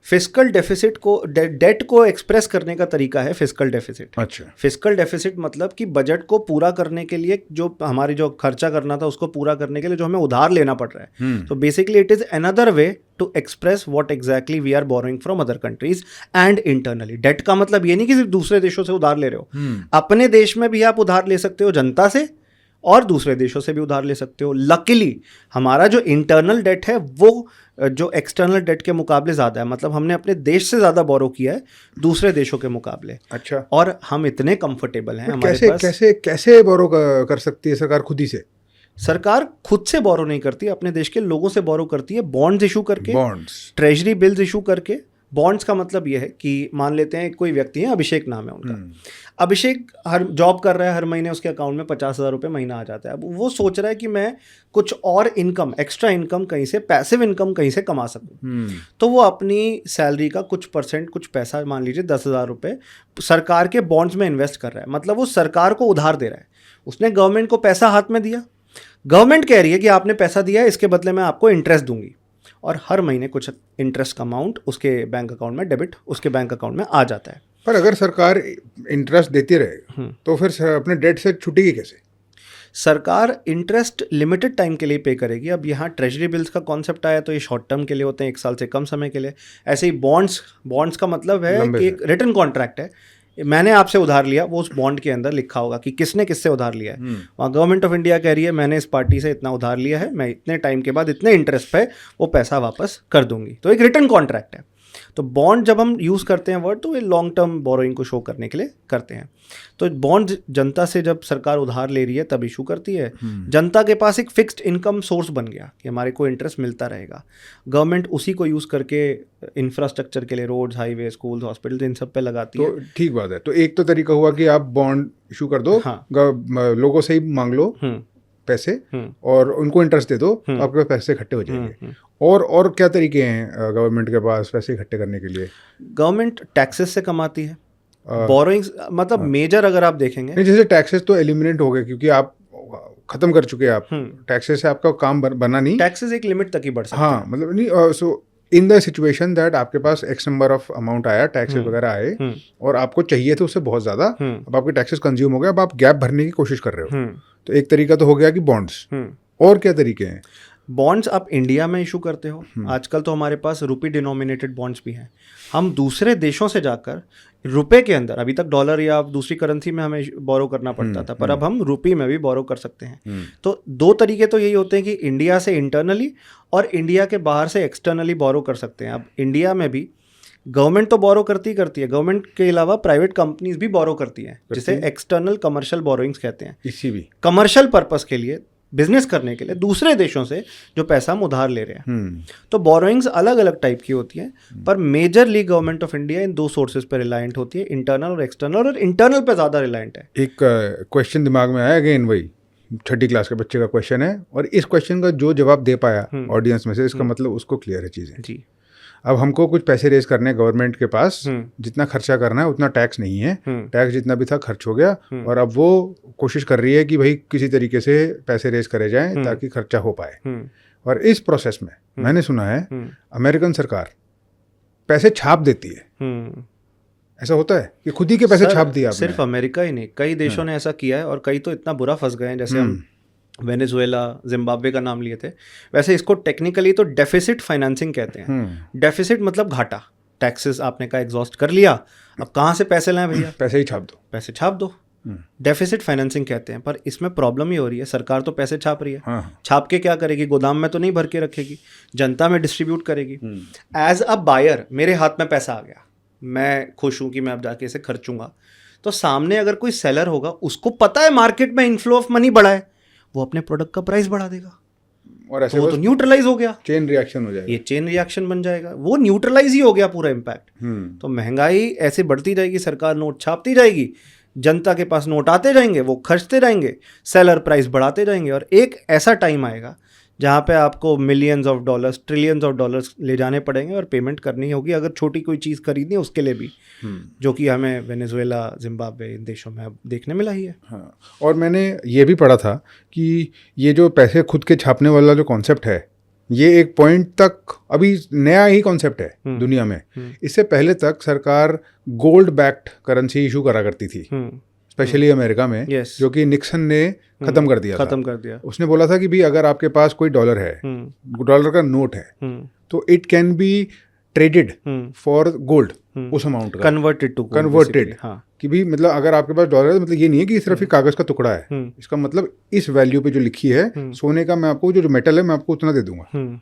फिस्कल डेफिसिट को डेट को एक्सप्रेस करने का तरीका है फिस्कल डेफिसिट। अच्छा। फिस्कल डेफिसिट मतलब कि बजट को पूरा करने के लिए जो खर्चा करना था उसको पूरा करने के लिए जो हमें उधार लेना पड़ रहा है। तो basically it is another way to express what exactly we are borrowing from other countries and internally. Debt का मतलब ये नहीं कि सिर्फ दूसरे देशों से उधार ले रहे हो, अपने देश में भी आप उधार ले सकते हो जनता से और दूसरे देशों से भी उधार ले सकते हो। लकीली हमारा जो इंटरनल डेट है वो जो एक्सटर्नल डेट के मुकाबले ज़्यादा है, मतलब हमने अपने देश से ज़्यादा बोरो किया है दूसरे देशों के मुकाबले। अच्छा। और हम इतने कंफर्टेबल हैं हमारे कैसे पास। कैसे कैसे बोरो कर सकती है सरकार खुद ही से? सरकार खुद से बोरो नहीं करती, अपने देश के लोगों से बोरो करती है, बॉन्ड्स इशू करके, बॉन्ड्स, ट्रेजरी बिल्स इशू करके। बॉन्ड्स का मतलब ये है कि मान लेते हैं कोई व्यक्ति है, अभिषेक नाम है उनका, अभिषेक हर जॉब कर रहा है, हर महीने उसके अकाउंट में 50,000 रुपये महीना आ जाता है। अब वो सोच रहा है कि मैं कुछ और इनकम, एक्स्ट्रा इनकम कहीं से, पैसिव इनकम कहीं से कमा सकूं। तो वो अपनी सैलरी का कुछ परसेंट, कुछ पैसा, मान लीजिए 10,000 रुपये सरकार के बॉन्ड्स में इन्वेस्ट कर रहा है। मतलब वो सरकार को उधार दे रहा है। उसने गवर्नमेंट को पैसा हाथ में दिया, गवर्नमेंट कह रही है कि आपने पैसा दिया है, इसके बदले में आपको इंटरेस्ट दूंगी, और हर महीने कुछ इंटरेस्ट का अमाउंट उसके बैंक अकाउंट में डेबिट उसके बैंक अकाउंट में आ जाता है। पर अगर सरकार इंटरेस्ट देती रहे तो फिर अपने डेट से छुटेगी कैसे? सरकार इंटरेस्ट लिमिटेड टाइम के लिए पे करेगी। अब यहाँ ट्रेजरी बिल्स का कॉन्सेप्ट आया तो ये शॉर्ट टर्म के लिए होते हैं, 1 साल से कम समय के लिए। ऐसे ही बॉन्ड्स का मतलब है कि एक रिटन कॉन्ट्रैक्ट है, मैंने आपसे उधार लिया, वो उस बॉन्ड के अंदर लिखा होगा कि किसने किससे उधार लिया है। वहाँ गवर्नमेंट ऑफ इंडिया कह रही है मैंने इस पार्टी से इतना उधार लिया है, मैं इतने टाइम के बाद इतने इंटरेस्ट पे वो पैसा वापस कर दूंगी। तो एक रिटर्न कॉन्ट्रैक्ट है। तो बॉन्ड जब हम यूज़ करते हैं वर्ड, तो ये लॉन्ग टर्म बोरोइंग को शो करने के लिए करते हैं। तो बॉन्ड जनता से जब सरकार उधार ले रही है तब इशू करती है। जनता के पास एक फिक्स्ड इनकम सोर्स बन गया कि हमारे को इंटरेस्ट मिलता रहेगा। गवर्नमेंट उसी को यूज़ करके इंफ्रास्ट्रक्चर के लिए रोड्स, हाईवे, स्कूल, हॉस्पिटल, इन सब पे लगाती है। तो ठीक बात है। तो एक तो तरीका हुआ कि आप बॉन्ड इशू कर दो, हाँ, लोगों से ही मांग लो पैसे और उनको इंटरेस्ट दे दो, तो आपके पैसे इकट्ठे हो जाएंगे। और क्या तरीके हैं गवर्नमेंट के पास पैसे इकट्ठे करने के लिए? गवर्नमेंट टैक्सेस से कमाती है। बोरोइंग्स मतलब मेजर अगर आप देखेंगे, नहीं, जैसे टैक्सेस तो एलिमिनेट हो गए क्योंकि आप खत्म कर चुके हैं, आप टैक्सेस से आपका काम बना नहीं। टैक्सेस एक लिमिट तक ही बढ़ सकते हैं। हाँ, मतलब नहीं, सो इन द सिचुएशन दैट आपके पास एक्स नंबर ऑफ अमाउंट आया, टैक्सेस वगैरह आए और आपको चाहिए थे उससे बहुत ज़्यादा, अब आपके टैक्सेस कंज्यूम हो गए, अब आप गैप भरने की कोशिश कर रहे हो। तो एक तरीका तो हो गया कि बॉन्ड्स। और क्या तरीके हैं? बॉन्ड्स आप इंडिया में इशू करते हो। आजकल तो हमारे पास रुपी डिनोमिनेटेड बॉन्ड्स भी हैं। हम दूसरे देशों से जाकर रुपए के अंदर, अभी तक डॉलर या दूसरी करेंसी में हमें बोरो करना पड़ता था, पर अब हम रुपी में भी बोरो कर सकते हैं। तो 2 तरीके तो यही होते हैं कि इंडिया से इंटरनली और इंडिया के बाहर से एक्सटर्नली बोरो कर सकते हैं। अब इंडिया में भी गवर्नमेंट तो बोरो करती है, गवर्नमेंट के अलावा प्राइवेट कंपनीज भी बोरो करती हैं, जिसे एक्सटर्नल कमर्शियल बोरोइंग्स कहते हैं। इसी भी कमर्शियल पर्पस के लिए, बिजनेस करने के लिए दूसरे देशों से जो पैसा हम उधार ले रहे हैं। तो बोरोइंग्स अलग अलग टाइप की होती हैं, पर majorly government of India in 2 sources पर रिलायंट होती है, इंटरनल और एक्सटर्नल, और इंटरनल पे ज़्यादा रिलायंट है। एक क्वेश्चन दिमाग में आया, अगेन वही 6ठी क्लास के बच्चे का क्वेश्चन है, और इस क्वेश्चन का जो जवाब दे पाया ऑडियंस में से, इसका मतलब उसको क्लियर है चीज़ें जी। अब हमको कुछ पैसे रेज करने हैं गवर्नमेंट के पास, जितना खर्चा करना है उतना टैक्स नहीं है, टैक्स जितना भी था खर्च हो गया, और अब वो कोशिश कर रही है कि भाई किसी तरीके से पैसे रेज करे जाएं ताकि खर्चा हो पाए। और इस प्रोसेस में मैंने सुना है अमेरिकन सरकार पैसे छाप देती है। ऐसा होता है कि खुद ही के पैसे छाप दिया आपने? सिर्फ अमेरिका ही नहीं, कई देशों ने ऐसा किया है, और कई तो इतना बुरा फंस गए हैं। जैसे हम वेनेजुएला, जिम्बाब्वे का नाम लिए थे, वैसे इसको टेक्निकली तो डेफिसिट फाइनेंसिंग कहते हैं। डेफिसिट मतलब घाटा। टैक्सेस आपने का एग्जॉस्ट कर लिया, अब कहाँ से पैसे लाएं भैया? पैसे ही छाप दो, पैसे छाप दो। डेफिसिट फाइनेंसिंग कहते हैं। पर इसमें प्रॉब्लम ही हो रही है, सरकार तो पैसे छाप रही है, छाप के क्या करेगी? गोदाम में तो नहीं भर के रखेगी, जनता में डिस्ट्रीब्यूट करेगी। एज अ बायर मेरे हाथ में पैसा आ गया, मैं खुश हूँ कि मैं अब जाके इसे खर्चूंगा। तो सामने अगर कोई सेलर होगा, उसको पता है मार्केट में इनफ्लो ऑफ मनी बढ़ा है, वो अपने प्रोडक्ट का प्राइस बढ़ा देगा, और ऐसे वो तो न्यूट्रलाइज हो गया, चेन रिएक्शन हो जाएगा। ये चेन रिएक्शन बन जाएगा, वो न्यूट्रलाइज ही हो गया पूरा इम्पैक्ट। तो महंगाई ऐसे बढ़ती जाएगी, सरकार नोट छापती जाएगी, जनता के पास नोट आते जाएंगे, वो खर्चते जाएंगे, सेलर प्राइस बढ़ाते जाएंगे, और एक ऐसा टाइम आएगा जहाँ पे आपको millions of dollars, trillions of dollars ले जाने पड़ेंगे और पेमेंट करनी होगी, अगर छोटी कोई चीज़ खरीदनी है उसके लिए भी, जो कि हमें वेनेजुएला, जिम्बाब्वे, इन देशों में अब देखने मिला ही है। हाँ, और मैंने ये भी पढ़ा था कि ये जो पैसे खुद के छापने वाला जो कॉन्सेप्ट है, ये एक पॉइंट तक अभी नया ही कॉन्सेप्ट है दुनिया में। इससे पहले तक सरकार गोल्ड बैक्ड करेंसी इशू करा करती थी, स्पेशली अमेरिका में, जो कि निक्सन ने खत्म कर दिया। उसने बोला था कि भी अगर आपके पास कोई डॉलर है, डॉलर का नोट है, तो it can be traded for gold, उस अमाउंट का कन्वर्टेड। हाँ, कि भी मतलब अगर आपके पास डॉलर है, मतलब ये नहीं है कि सिर्फ एक कागज का टुकड़ा है, इसका मतलब इस वैल्यू पे जो लिखी है सोने का, मैं आपको जो मेटल है मैं आपको उतना दे दूंगा।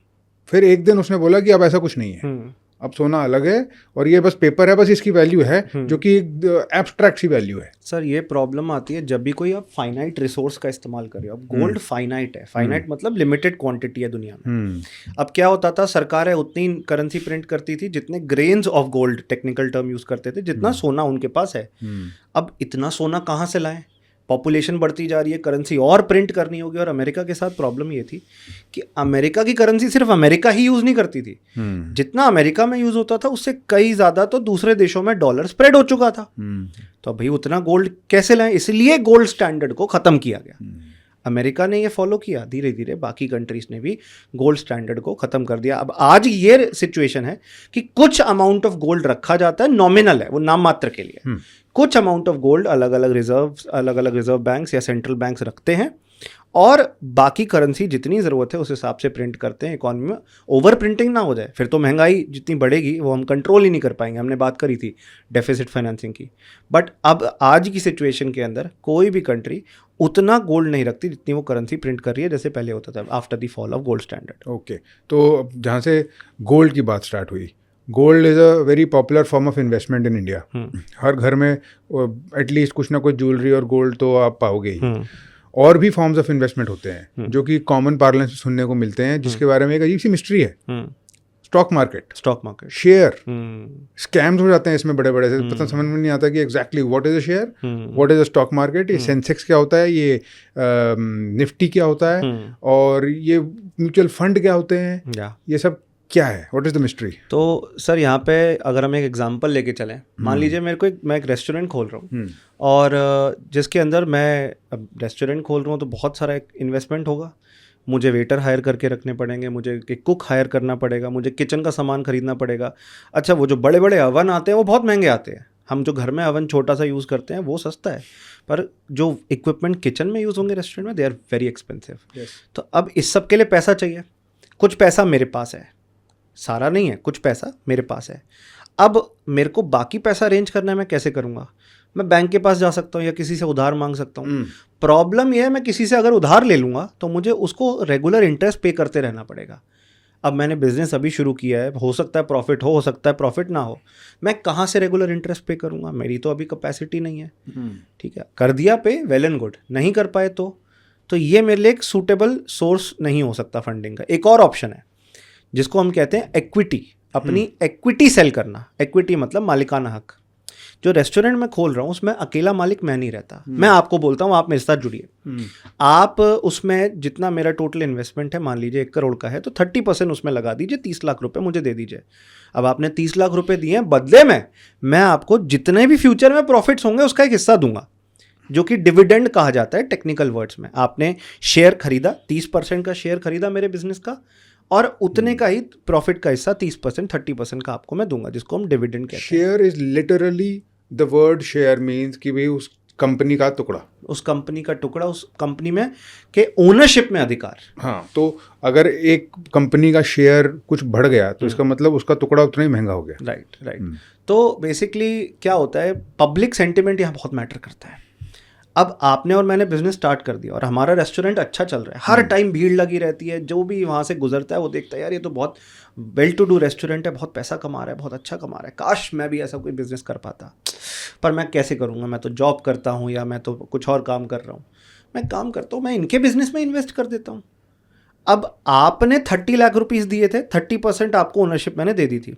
फिर एक दिन उसने बोला कि अब ऐसा कुछ नहीं है, अब सोना अलग है और ये बस पेपर है, बस इसकी वैल्यू है जो कि एब्स्ट्रैक्ट सी वैल्यू है। सर ये प्रॉब्लम आती है जब भी कोई आप फाइनाइट रिसोर्स का इस्तेमाल कर रहे हो। अब गोल्ड फाइनाइट है, फाइनाइट मतलब लिमिटेड क्वांटिटी है दुनिया में। अब क्या होता था, सरकारें उतनी करेंसी प्रिंट करती थी जितने grains of gold, technical term use करते थे, जितना सोना उनके पास है। अब इतना सोना कहाँ से लाएं? पॉपुलेशन बढ़ती जा रही है, करेंसी और प्रिंट करनी होगी। और अमेरिका के साथ प्रॉब्लम ये थी कि अमेरिका की करेंसी सिर्फ अमेरिका ही यूज़ नहीं करती थी। जितना अमेरिका में यूज़ होता था उससे कई ज़्यादा तो दूसरे देशों में डॉलर स्प्रेड हो चुका था। तो भाई उतना गोल्ड कैसे लाएं? इसलिए गोल्ड स्टैंडर्ड को ख़त्म किया गया। अमेरिका ने ये फॉलो किया, धीरे धीरे बाकी कंट्रीज ने भी गोल्ड स्टैंडर्ड को ख़त्म कर दिया। अब आज ये सिचुएशन है कि कुछ अमाउंट ऑफ गोल्ड रखा जाता है, नॉमिनल है, वो नाम मात्र के लिए। कुछ अमाउंट ऑफ गोल्ड अलग अलग रिजर्व बैंक्स या सेंट्रल बैंक्स रखते हैं, और बाकी करेंसी जितनी ज़रूरत है उस हिसाब से प्रिंट करते हैं। इकॉनमी में ओवर प्रिंटिंग ना हो जाए, फिर तो महंगाई जितनी बढ़ेगी वो हम कंट्रोल ही नहीं कर पाएंगे। हमने बात करी थी डेफिसिट फाइनेंसिंग की। बट अब आज की सिचुएशन के अंदर कोई भी कंट्री उतना गोल्ड नहीं रखती जितनी वो करेंसी प्रिंट कर रही है, जैसे पहले होता था after the fall of gold standard. Okay, तो जहाँ से गोल्ड की बात स्टार्ट हुई, gold is a very popular form of investment in India. हर घर में एटलीस्ट कुछ ना कुछ ज्वेलरी और गोल्ड तो आप पाओगे ही। और भी फॉर्म्स ऑफ इन्वेस्टमेंट होते हैं जो कि कॉमन पार्लेंस में सुनने को मिलते हैं, जिसके बारे में एक अजीब सी मिस्ट्री है। स्टॉक मार्केट, शेयर, स्कैम्स हो जाते हैं इसमें बड़े बड़े से, पता समझ में नहीं आता कि exactly what is a share, what is a stock market, ये सेंसेक्स क्या होता है, ये निफ्टी क्या होता है, और ये म्यूचुअल फंड क्या होते हैं, ये सब क्या है, व्हाट इज द मिस्ट्री? तो सर यहाँ पे अगर हम एक एग्जांपल लेके चलें, मान लीजिए मैं एक रेस्टोरेंट खोल रहा हूँ, और जिसके अंदर मैं अब रेस्टोरेंट खोल रहा हूँ तो बहुत सारा एक इन्वेस्टमेंट होगा। मुझे वेटर हायर करके रखने पड़ेंगे, मुझे एक कुक हायर करना पड़ेगा, मुझे किचन का सामान खरीदना पड़ेगा। अच्छा, वो जो बड़े बड़े अवन आते हैं वो बहुत महंगे आते हैं। हम जो घर में अवन छोटा सा यूज़ करते हैं वो सस्ता है, पर जो इक्विपमेंट किचन में यूज़ होंगे रेस्टोरेंट में, दे आर वेरी एक्सपेंसिव। तो अब इस सब के लिए पैसा चाहिए। कुछ पैसा मेरे पास है, सारा नहीं है, कुछ पैसा मेरे पास है। अब मेरे को बाकी पैसा अरेंज करना है, मैं कैसे करूँगा? मैं बैंक के पास जा सकता हूँ या किसी से उधार मांग सकता हूँ। प्रॉब्लम यह है, मैं किसी से अगर उधार ले लूँगा तो मुझे उसको रेगुलर इंटरेस्ट पे करते रहना पड़ेगा। अब मैंने बिजनेस अभी शुरू किया है, हो सकता है प्रॉफिट हो सकता है प्रॉफिट ना हो, मैं कहाँ से रेगुलर इंटरेस्ट पे करूँगा? मेरी तो अभी कैपेसिटी नहीं है। ठीक है, कर दिया पे, वेल एंड गुड, नहीं कर पाए तो ये मेरे लिए एक सूटेबल सोर्स नहीं हो सकता फंडिंग का। एक और ऑप्शन है जिसको हम कहते हैं एक्विटी, अपनी एक्विटी सेल करना। एक्विटी मतलब मालिकाना हक। जो रेस्टोरेंट में खोल रहा हूँ उसमें अकेला मालिक मैं नहीं रहता। मैं आपको बोलता हूँ आप मेरे साथ जुड़िए। आप उसमें जितना मेरा टोटल इन्वेस्टमेंट है, मान लीजिए 1 करोड़ का है, तो 30% उसमें लगा दीजिए, 30 लाख रुपए मुझे दे दीजिए। अब आपने 30 लाख रुपए दिए हैं, बदले में मैं आपको जितने भी फ्यूचर में प्रॉफिट्स होंगे उसका एक हिस्सा दूंगा, जो कि डिविडेंड कहा जाता है टेक्निकल वर्ड्स में। आपने शेयर खरीदा, 30% का शेयर खरीदा मेरे बिजनेस का, और उतने का ही प्रॉफिट का हिस्सा 30%, 30% का आपको मैं दूंगा, जिसको हम डिविडेंड कहते हैं। Share is literally the word share means कि भाई उस कंपनी का टुकड़ा, उस कंपनी का टुकड़ा, उस कंपनी में के ओनरशिप में अधिकार। हाँ, तो अगर एक कंपनी का शेयर कुछ बढ़ गया तो इसका मतलब उसका टुकड़ा उतना ही महंगा हो गया। राइट। तो बेसिकली क्या होता है, पब्लिक सेंटिमेंट यहाँ बहुत मैटर करता है। अब आपने और मैंने बिजनेस स्टार्ट कर दिया और हमारा रेस्टोरेंट अच्छा चल रहा है, हर टाइम भीड़ लगी रहती है, जो भी वहाँ से गुजरता है वो देखता है यार ये तो बहुत वेल टू डू रेस्टोरेंट है, बहुत पैसा कमा रहा है, बहुत अच्छा कमा रहा है, काश मैं भी ऐसा कोई बिजनेस कर पाता, पर मैं कैसे करूँगा, मैं तो जॉब करता हूँ या मैं तो कुछ और काम कर रहा हूँ। मैं काम करता हूँ, मैं इनके बिजनेस में इन्वेस्ट कर देता हूँ। अब आपने 30 लाख रुपीज़ दिए थे, 30% आपको ओनरशिप मैंने दे दी थी।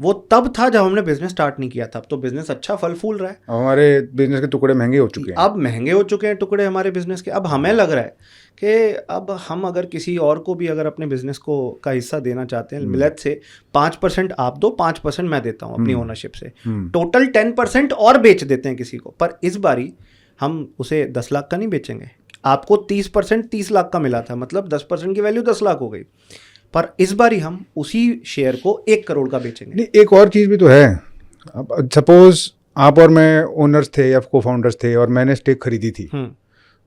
वो तब था जब हमने बिजनेस स्टार्ट नहीं किया था। अब तो बिजनेस अच्छा फल फूल रहा है, हमारे बिजनेस के टुकड़े महंगे हो चुके हैं। अब महंगे हो चुके हैं टुकड़े हमारे बिजनेस के। अब हमें लग रहा है कि अब हम अगर किसी और को भी अगर अपने बिजनेस को का हिस्सा देना चाहते हैं, मिलत से 5% आप दो, 5% मैं देता हूँ अपनी ओनरशिप से, टोटल 10% और बेच देते हैं किसी को। पर इस बारी हम उसे 10 लाख का नहीं बेचेंगे। आपको 30% 30 लाख का मिला था, मतलब 10% की वैल्यू 10 लाख हो गई। पर इस बार ही हम उसी शेयर को 1 करोड़ का बेचेंगे। नहीं, एक और चीज़ भी तो है। अब सपोज आप और मैं ओनर्स थे या को फाउंडर्स थे और मैंने स्टेक खरीदी थी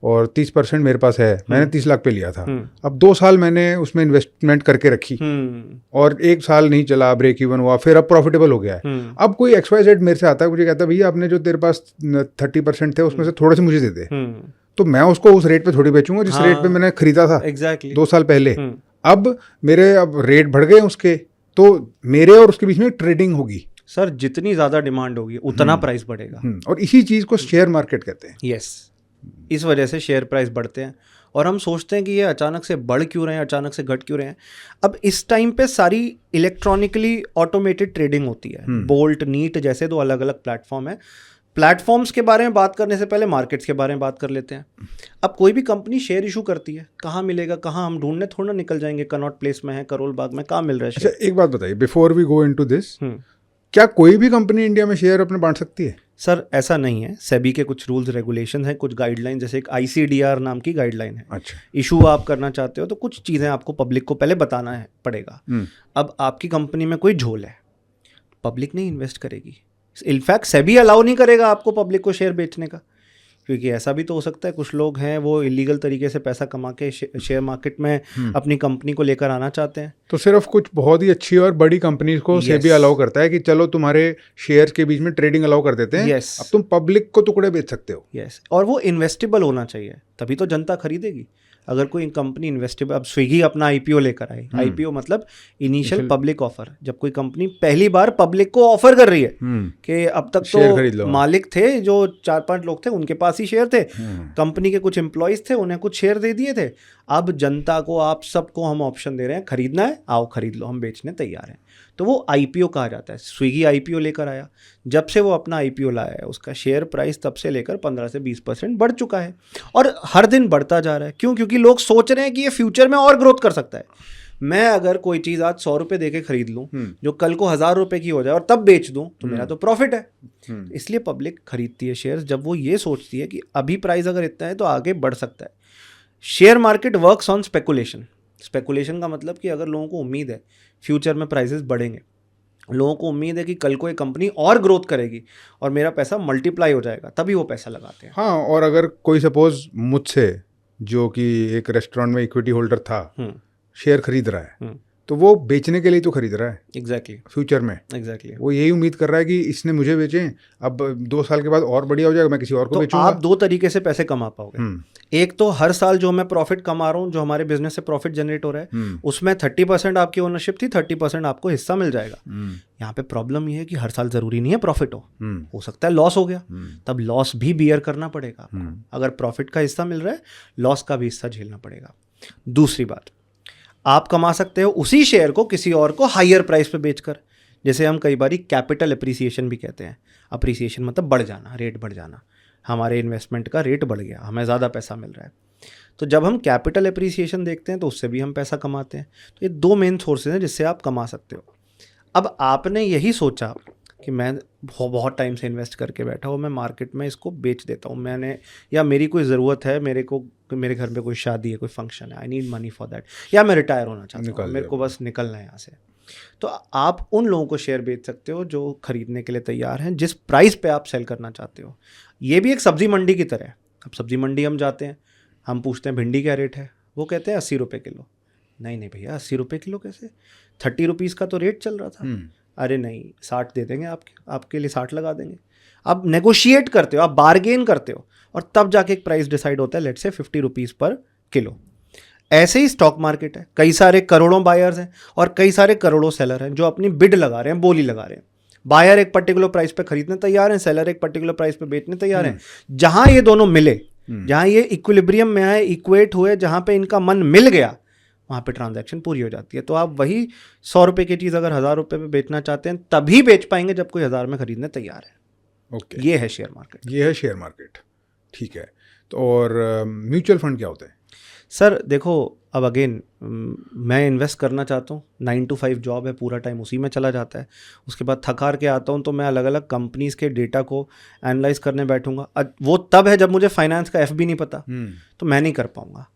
और 30% मेरे पास है, मैंने 30 लाख पे लिया था। अब 2 साल मैंने उसमें इन्वेस्टमेंट करके रखी और 1 साल नहीं चला, ब्रेक इवन हुआ, फिर अब प्रॉफिटेबल हो गया है। अब कोई XYZ मेरे से आता है, मुझे कहता है भैया आपने जो तेरे पास 30% थे उसमें से थोड़े से मुझे दे दे, तो मैं उसको उस रेट पे थोड़ी बेचूंगा जिस रेट पे मैंने खरीदा था एग्जैक्टली 2 साल पहले। अब मेरे अब रेट बढ़ गए उसके, तो मेरे और उसके बीच में ट्रेडिंग होगी। सर जितनी ज़्यादा डिमांड होगी उतना प्राइस बढ़ेगा। और इसी चीज़ को शेयर मार्केट कहते हैं। यस, इस वजह से शेयर प्राइस बढ़ते हैं और हम सोचते हैं कि ये अचानक से बढ़ क्यों रहे हैं, अचानक से घट क्यों रहे हैं। अब इस टाइम पे सारी इलेक्ट्रॉनिकली ऑटोमेटेड ट्रेडिंग होती है। बोल्ट, नीट जैसे 2 अलग अलग प्लेटफॉर्म है। प्लेटफॉर्म्स के बारे में बात करने से पहले मार्केट्स के बारे में बात कर लेते हैं। अब कोई भी कंपनी शेयर इशू करती है, कहाँ मिलेगा, कहाँ हम ढूंढने थोड़ा निकल जाएंगे, कनॉट प्लेस में है, करोल बाग में, कहाँ मिल रहा है शेयर? अच्छा, एक बात बताइए before we go into this, क्या कोई भी कंपनी इंडिया में शेयर अपने बांट सकती है? सर ऐसा नहीं है। सेबी के कुछ रूल्स रेगुलेशन हैं, कुछ गाइडलाइन, जैसे एक ICDR नाम की गाइडलाइन है। अच्छा, इशू आप करना चाहते हो तो कुछ चीज़ें आपको पब्लिक को पहले बताना है पड़ेगा। अब आपकी कंपनी में कोई झोल है, पब्लिक नहीं इन्वेस्ट करेगी। इनफैक्ट सेबी अलाउ नहीं करेगा आपको पब्लिक को शेयर बेचने का, क्योंकि ऐसा भी तो हो सकता है कुछ लोग हैं वो इलीगल तरीके से पैसा कमा के शेयर मार्केट में अपनी कंपनी को लेकर आना चाहते हैं। तो सिर्फ कुछ बहुत ही अच्छी और बड़ी कंपनीज को सेबी अलाउ करता है कि चलो तुम्हारे शेयर के बीच में ट्रेडिंग अलाउ कर देते हैं। अब तुम पब्लिक को टुकड़े बेच सकते हो। यस, और वो इन्वेस्टेबल होना चाहिए, तभी तो जनता खरीदेगी। अगर कोई कंपनी इन्वेस्टेबल, अब स्विगी अपना IPO लेकर आई, IPO मतलब इनिशियल पब्लिक ऑफर, जब कोई कंपनी पहली बार पब्लिक को ऑफर कर रही है कि अब तक तो मालिक थे जो 4-5 लोग थे उनके पास ही शेयर थे, कंपनी के कुछ एम्प्लॉयज थे, उन्हें कुछ शेयर दे दिए थे। अब जनता को, आप सबको हम ऑप्शन दे रहे हैं, खरीदना है आओ खरीद लो, हम बेचने तैयार हैं। तो वो IPO कहा जाता है। स्विगी IPO लेकर आया, जब से वो अपना IPO लाया है उसका शेयर प्राइस तब से लेकर 15 से 20% बढ़ चुका है और हर दिन बढ़ता जा रहा है। क्यों? क्योंकि लोग सोच रहे हैं कि ये फ्यूचर में और ग्रोथ कर सकता है। मैं अगर कोई चीज़ आज 100 रुपये दे के खरीद लूँ जो कल को 1000 रुपये की हो जाए और तब बेच दूँ तो मेरा तो प्रॉफिट है। इसलिए पब्लिक खरीदती है शेयर, जब वो ये सोचती है कि अभी प्राइस अगर इतना है तो आगे बढ़ सकता है। Share market works on speculation. Speculation का मतलब कि अगर लोगों को उम्मीद है फ्यूचर में प्राइसेस बढ़ेंगे, लोगों को उम्मीद है कि कल को एक कंपनी और ग्रोथ करेगी और मेरा पैसा मल्टीप्लाई हो जाएगा, तभी वो पैसा लगाते हैं। हाँ, और अगर कोई सपोज मुझसे जो कि एक रेस्टोरेंट में इक्विटी होल्डर था शेयर खरीद रहा है, तो वो बेचने के लिए तो खरीद रहा है। एग्जैक्टली फ्यूचर में वो यही उम्मीद कर रहा है कि इसने मुझे बेचे, अब 2 साल के बाद और बढ़िया हो जाएगा, मैं किसी और को बेचूंगा। आप 2 तरीके से पैसे कमा पाओगे। एक तो हर साल जो मैं प्रॉफिट कमा रहा हूँ, जो हमारे बिजनेस से प्रॉफिट जनरेट हो रहा है, उसमें 30% आपकी ओनरशिप थी, 30% आपको हिस्सा मिल जाएगा। यहाँ पे प्रॉब्लम ये है कि हर साल जरूरी नहीं है प्रॉफिट हो सकता है लॉस हो गया, तब लॉस भी बियर करना पड़ेगा आपको। अगर प्रॉफिट का हिस्सा मिल रहा है, लॉस का भी हिस्सा झेलना पड़ेगा। दूसरी बात, आप कमा सकते हो उसी शेयर को किसी और को हायर प्राइस पे बेचकर, जैसे हम कई बार कैपिटल अप्रिसिएशन भी कहते हैं। अप्रिसिएशन मतलब बढ़ जाना, रेट बढ़ जाना। हमारे इन्वेस्टमेंट का रेट बढ़ गया, हमें ज़्यादा पैसा मिल रहा है, तो जब हम कैपिटल अप्रिसिएशन देखते हैं तो उससे भी हम पैसा कमाते हैं। तो ये 2 मेन सोर्सेज हैं जिससे आप कमा सकते हो। अब आपने यही सोचा कि मैं बहुत टाइम से इन्वेस्ट करके बैठा हूँ, मैं मार्केट में इसको बेच देता हूँ, मैंने, या मेरी कोई ज़रूरत है, मेरे घर में कोई शादी है, कोई फंक्शन है, I need money for that, या मैं रिटायर होना चाहता हूँ, मेरे को बस निकलना है यहाँ से, तो आप उन लोगों को शेयर बेच सकते हो जो खरीदने के लिए तैयार हैं जिस प्राइस पे आप सेल करना चाहते हो। ये भी एक सब्जी मंडी की तरह है। अब सब्जी मंडी हम जाते हैं, हम पूछते हैं भिंडी क्या रेट है, वो कहते हैं 80 रुपये किलो। नहीं भैया 80 रुपये किलो कैसे, 30 रुपीज़ का तो रेट चल रहा था। अरे नहीं 60 दे देंगे, आपके लिए 60 लगा देंगे। आप नेगोशिएट करते हो, आप बार्गेन करते हो और तब जाके एक प्राइस डिसाइड होता है, लेट्स से 50 रुपीज़ पर किलो। ऐसे ही स्टॉक मार्केट है, कई सारे करोड़ों बायर्स हैं और कई सारे करोड़ों सेलर हैं जो अपनी बिड लगा रहे हैं, बोली लगा रहे हैं। बायर एक पर्टिकुलर प्राइस पे खरीदने तैयार हैं, सेलर एक पर्टिकुलर प्राइस पे बेचने तैयार हैं। जहां ये दोनों मिले, जहां ये इक्विलिब्रियम में आए, इक्वेट हुए, जहां पे इनका मन मिल गया, वहाँ पे ट्रांजैक्शन पूरी हो जाती है। तो आप वही 100 रुपये की चीज़ अगर 1000 रुपये पे बेचना चाहते हैं तभी बेच पाएंगे जब कोई 1000 में खरीदने तैयार है। ओके, ये है शेयर मार्केट। ये है शेयर मार्केट, ठीक है। तो और म्यूचुअल फंड क्या होता है? सर देखो, अब अगेन मैं इन्वेस्ट करना चाहता हूँ, 9 to 5 जॉब है, पूरा टाइम उसी में चला जाता है। उसके बाद थक हार के आता हूँ तो मैं अलग अलग कंपनीज़ के डेटा को एनालाइज करने बैठूंगा। वो तब है जब मुझे फाइनेंस का F भी नहीं पता, तो मैं नहीं कर पाऊँगा।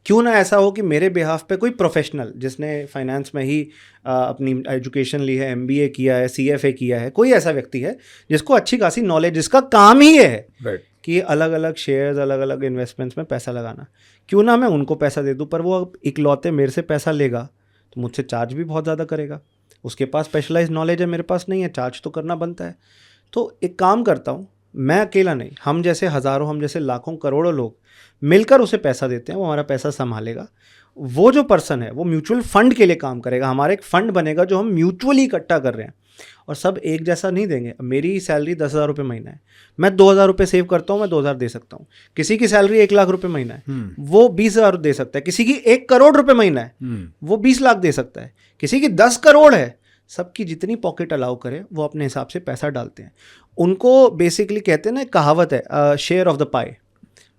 क्यों ना ऐसा हो कि मेरे बिहाफ पे कोई प्रोफेशनल जिसने फाइनेंस में ही अपनी एजुकेशन ली है, MBA किया है, CFA किया है, कोई ऐसा व्यक्ति है जिसको अच्छी खासी नॉलेज, जिसका काम ही ये है राइट कि अलग अलग शेयर्स, अलग अलग इन्वेस्टमेंट्स में पैसा लगाना, क्यों ना मैं उनको पैसा दे दूँ। पर वो इकलौते मेरे से पैसा लेगा तो मुझसे चार्ज भी बहुत ज़्यादा करेगा। उसके पास स्पेशलाइज नॉलेज है, मेरे पास नहीं है, चार्ज तो करना बनता है। तो एक काम करता हूँ, मैं अकेला नहीं, हम जैसे हज़ारों, हम जैसे लाखों करोड़ों लोग मिलकर उसे पैसा देते हैं, वो हमारा पैसा संभालेगा। वो जो पर्सन है वो म्यूचुअल फंड के लिए काम करेगा, हमारा एक फंड बनेगा जो हम म्यूचुअली इकट्ठा कर रहे हैं, और सब एक जैसा नहीं देंगे। मेरी सैलरी 10,000 रुपये महीना है, मैं 2,000 रुपये सेव करता हूँ, मैं 2,000 दे सकता हूँ। किसी की सैलरी 1 लाख रुपये महीना है, वो 20,000 दे सकता है। किसी की 1 करोड़ रुपये महीना है, वो 20 लाख दे सकता है। किसी की 10 करोड़ है। सबकी जितनी पॉकेट अलाउ करे वो अपने हिसाब से पैसा डालते हैं। उनको बेसिकली कहते हैं ना, कहावत है शेयर ऑफ द पाई,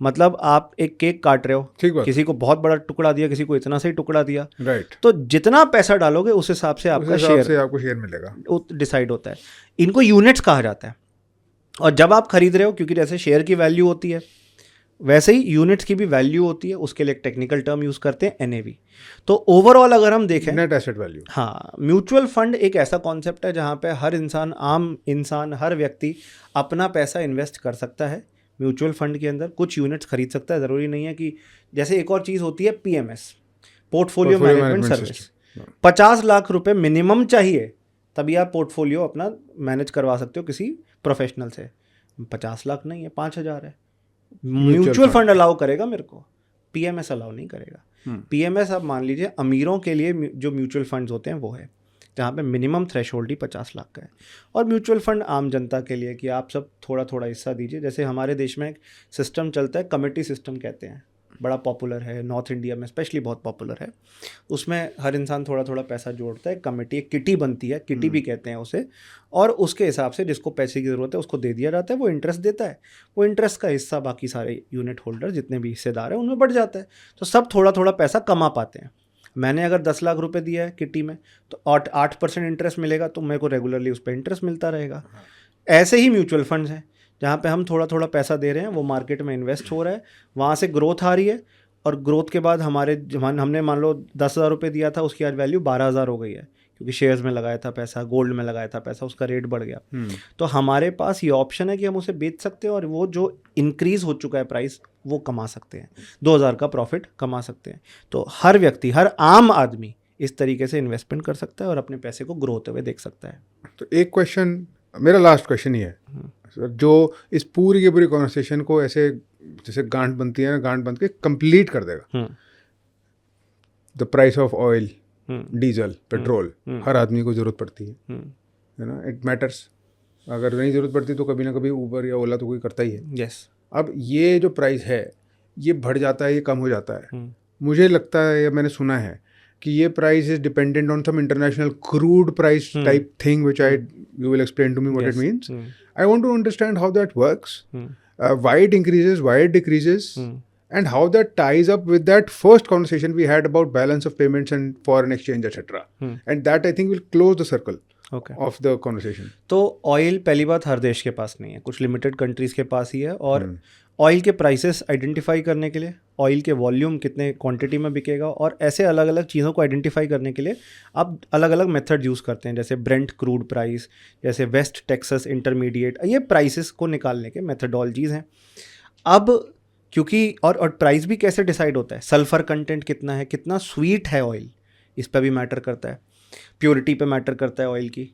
मतलब आप एक केक काट रहे हो, ठीक बात। किसी को बहुत बड़ा टुकड़ा दिया, किसी को इतना सा ही टुकड़ा दिया, राइट, तो जितना पैसा डालोगे उस हिसाब से आपका शेयर, आपको शेयर मिलेगा, डिसाइड होता है। इनको यूनिट्स कहा जाता है। और जब आप खरीद रहे हो, क्योंकि जैसे शेयर की वैल्यू होती है वैसे ही यूनिट्स की भी वैल्यू होती है, उसके लिए एक टेक्निकल टर्म यूज करते हैं, NAV। तो ओवरऑल अगर हम देखें, नेट एसेट वैल्यू, हाँ, म्यूचुअल फंड एक ऐसा कॉन्सेप्ट है जहाँ पे हर इंसान, आम इंसान, हर व्यक्ति अपना पैसा इन्वेस्ट कर सकता है। म्यूचुअल फंड के अंदर कुछ यूनिट्स खरीद सकता है, ज़रूरी नहीं है कि, जैसे एक और चीज़ होती है PMS, portfolio management service. 50 lakh रुपए मिनिमम चाहिए, तभी आप पोर्टफोलियो अपना मैनेज करवा सकते हो किसी प्रोफेशनल से। 50 लाख नहीं है, 5,000 है। म्यूचुअल फंड अलाउ करेगा मेरे को, PMS अलाउ नहीं करेगा। PMS आप मान लीजिए अमीरों के लिए जो म्यूचुअल फंड्स होते हैं वो है, जहाँ पे मिनिमम थ्रेशोल्ड ही 50 लाख का है। और म्यूचुअल फंड आम जनता के लिए कि आप सब थोड़ा थोड़ा हिस्सा दीजिए। जैसे हमारे देश में एक सिस्टम चलता है, कमेटी सिस्टम कहते हैं, बड़ा पॉपुलर है, नॉर्थ इंडिया में स्पेशली बहुत पॉपुलर है। उसमें हर इंसान थोड़ा थोड़ा पैसा जोड़ता है, कमेटी, एक किटी बनती है, किटी भी कहते हैं उसे, और उसके हिसाब से जिसको पैसे की ज़रूरत है उसको दे दिया जाता है, वो इंटरेस्ट देता है। वो इंटरेस्ट का हिस्सा बाकी सारे यूनिट होल्डर जितने भी हिस्सेदार हैं उनमें बढ़ जाता है, तो सब थोड़ा थोड़ा पैसा कमा पाते हैं। मैंने अगर 10 लाख रुपए दिया है किटी में, तो 8% इंटरेस्ट मिलेगा, तो मेरे को रेगुलरली उस पर इंटरेस्ट मिलता रहेगा। ऐसे ही म्यूचुअल फंड्स हैं जहाँ पे हम थोड़ा थोड़ा पैसा दे रहे हैं, वो मार्केट में इन्वेस्ट हो रहा है, वहाँ से ग्रोथ आ रही है, और ग्रोथ के बाद हमने मान लो 10,000 रुपये दिया था, उसकी आज वैल्यू 12,000 हो गई है, क्योंकि शेयर्स में लगाया था पैसा, गोल्ड में लगाया था पैसा, उसका रेट बढ़ गया। तो हमारे पास ये ऑप्शन है कि हम उसे बेच सकते हैं, और वो जो इंक्रीज़ हो चुका है प्राइस वो कमा सकते हैं, 2,000 का प्रॉफिट कमा सकते हैं। तो हर व्यक्ति, हर आम आदमी इस तरीके से इन्वेस्टमेंट कर सकता है और अपने पैसे को ग्रो होते हुए देख सकता है। तो एक क्वेश्चन, मेरा लास्ट क्वेश्चन ही है सर, जो इस पूरी की पूरी कॉन्वर्सेशन को ऐसे जैसे गांठ बनती है ना, गांठ बंध के कंप्लीट कर देगा। The price of oil, diesel, petrol, हर आदमी को ज़रूरत पड़ती है ना, इट मैटर्स। अगर नहीं ज़रूरत पड़ती तो कभी ना कभी ऊबर या ओला तो कोई करता ही है। यस। अब ये जो प्राइस है ये बढ़ जाता है, ये कम हो जाता है। मुझे लगता है या मैंने सुना है कि ये price is dependent on some international crude price type thing which you will explain to me what it means. I want to understand how that works, why it increases, why it decreases, and how that ties up with that first conversation we had about balance of payments and foreign exchange, etc. And that I think will close the circle of the conversation. तो oil पहली बात हर देश के पास नहीं है, कुछ limited countries के पास ही है। और ऑयल के प्राइसेस आइडेंटिफाई करने के लिए, ऑयल के वॉल्यूम कितने क्वांटिटी में बिकेगा, और ऐसे अलग अलग चीज़ों को आइडेंटिफाई करने के लिए आप अलग अलग मेथड यूज़ करते हैं, जैसे ब्रेंट क्रूड प्राइस, जैसे वेस्ट टेक्सास इंटरमीडिएट, ये प्राइसेस को निकालने के मेथडोलॉजीज़ हैं। अब क्योंकि और प्राइस भी कैसे डिसाइड होता है, सल्फ़र कंटेंट कितना है, कितना स्वीट है ऑयल, इस पर भी मैटर करता है, प्योरिटी पे मैटर करता है ऑयल की।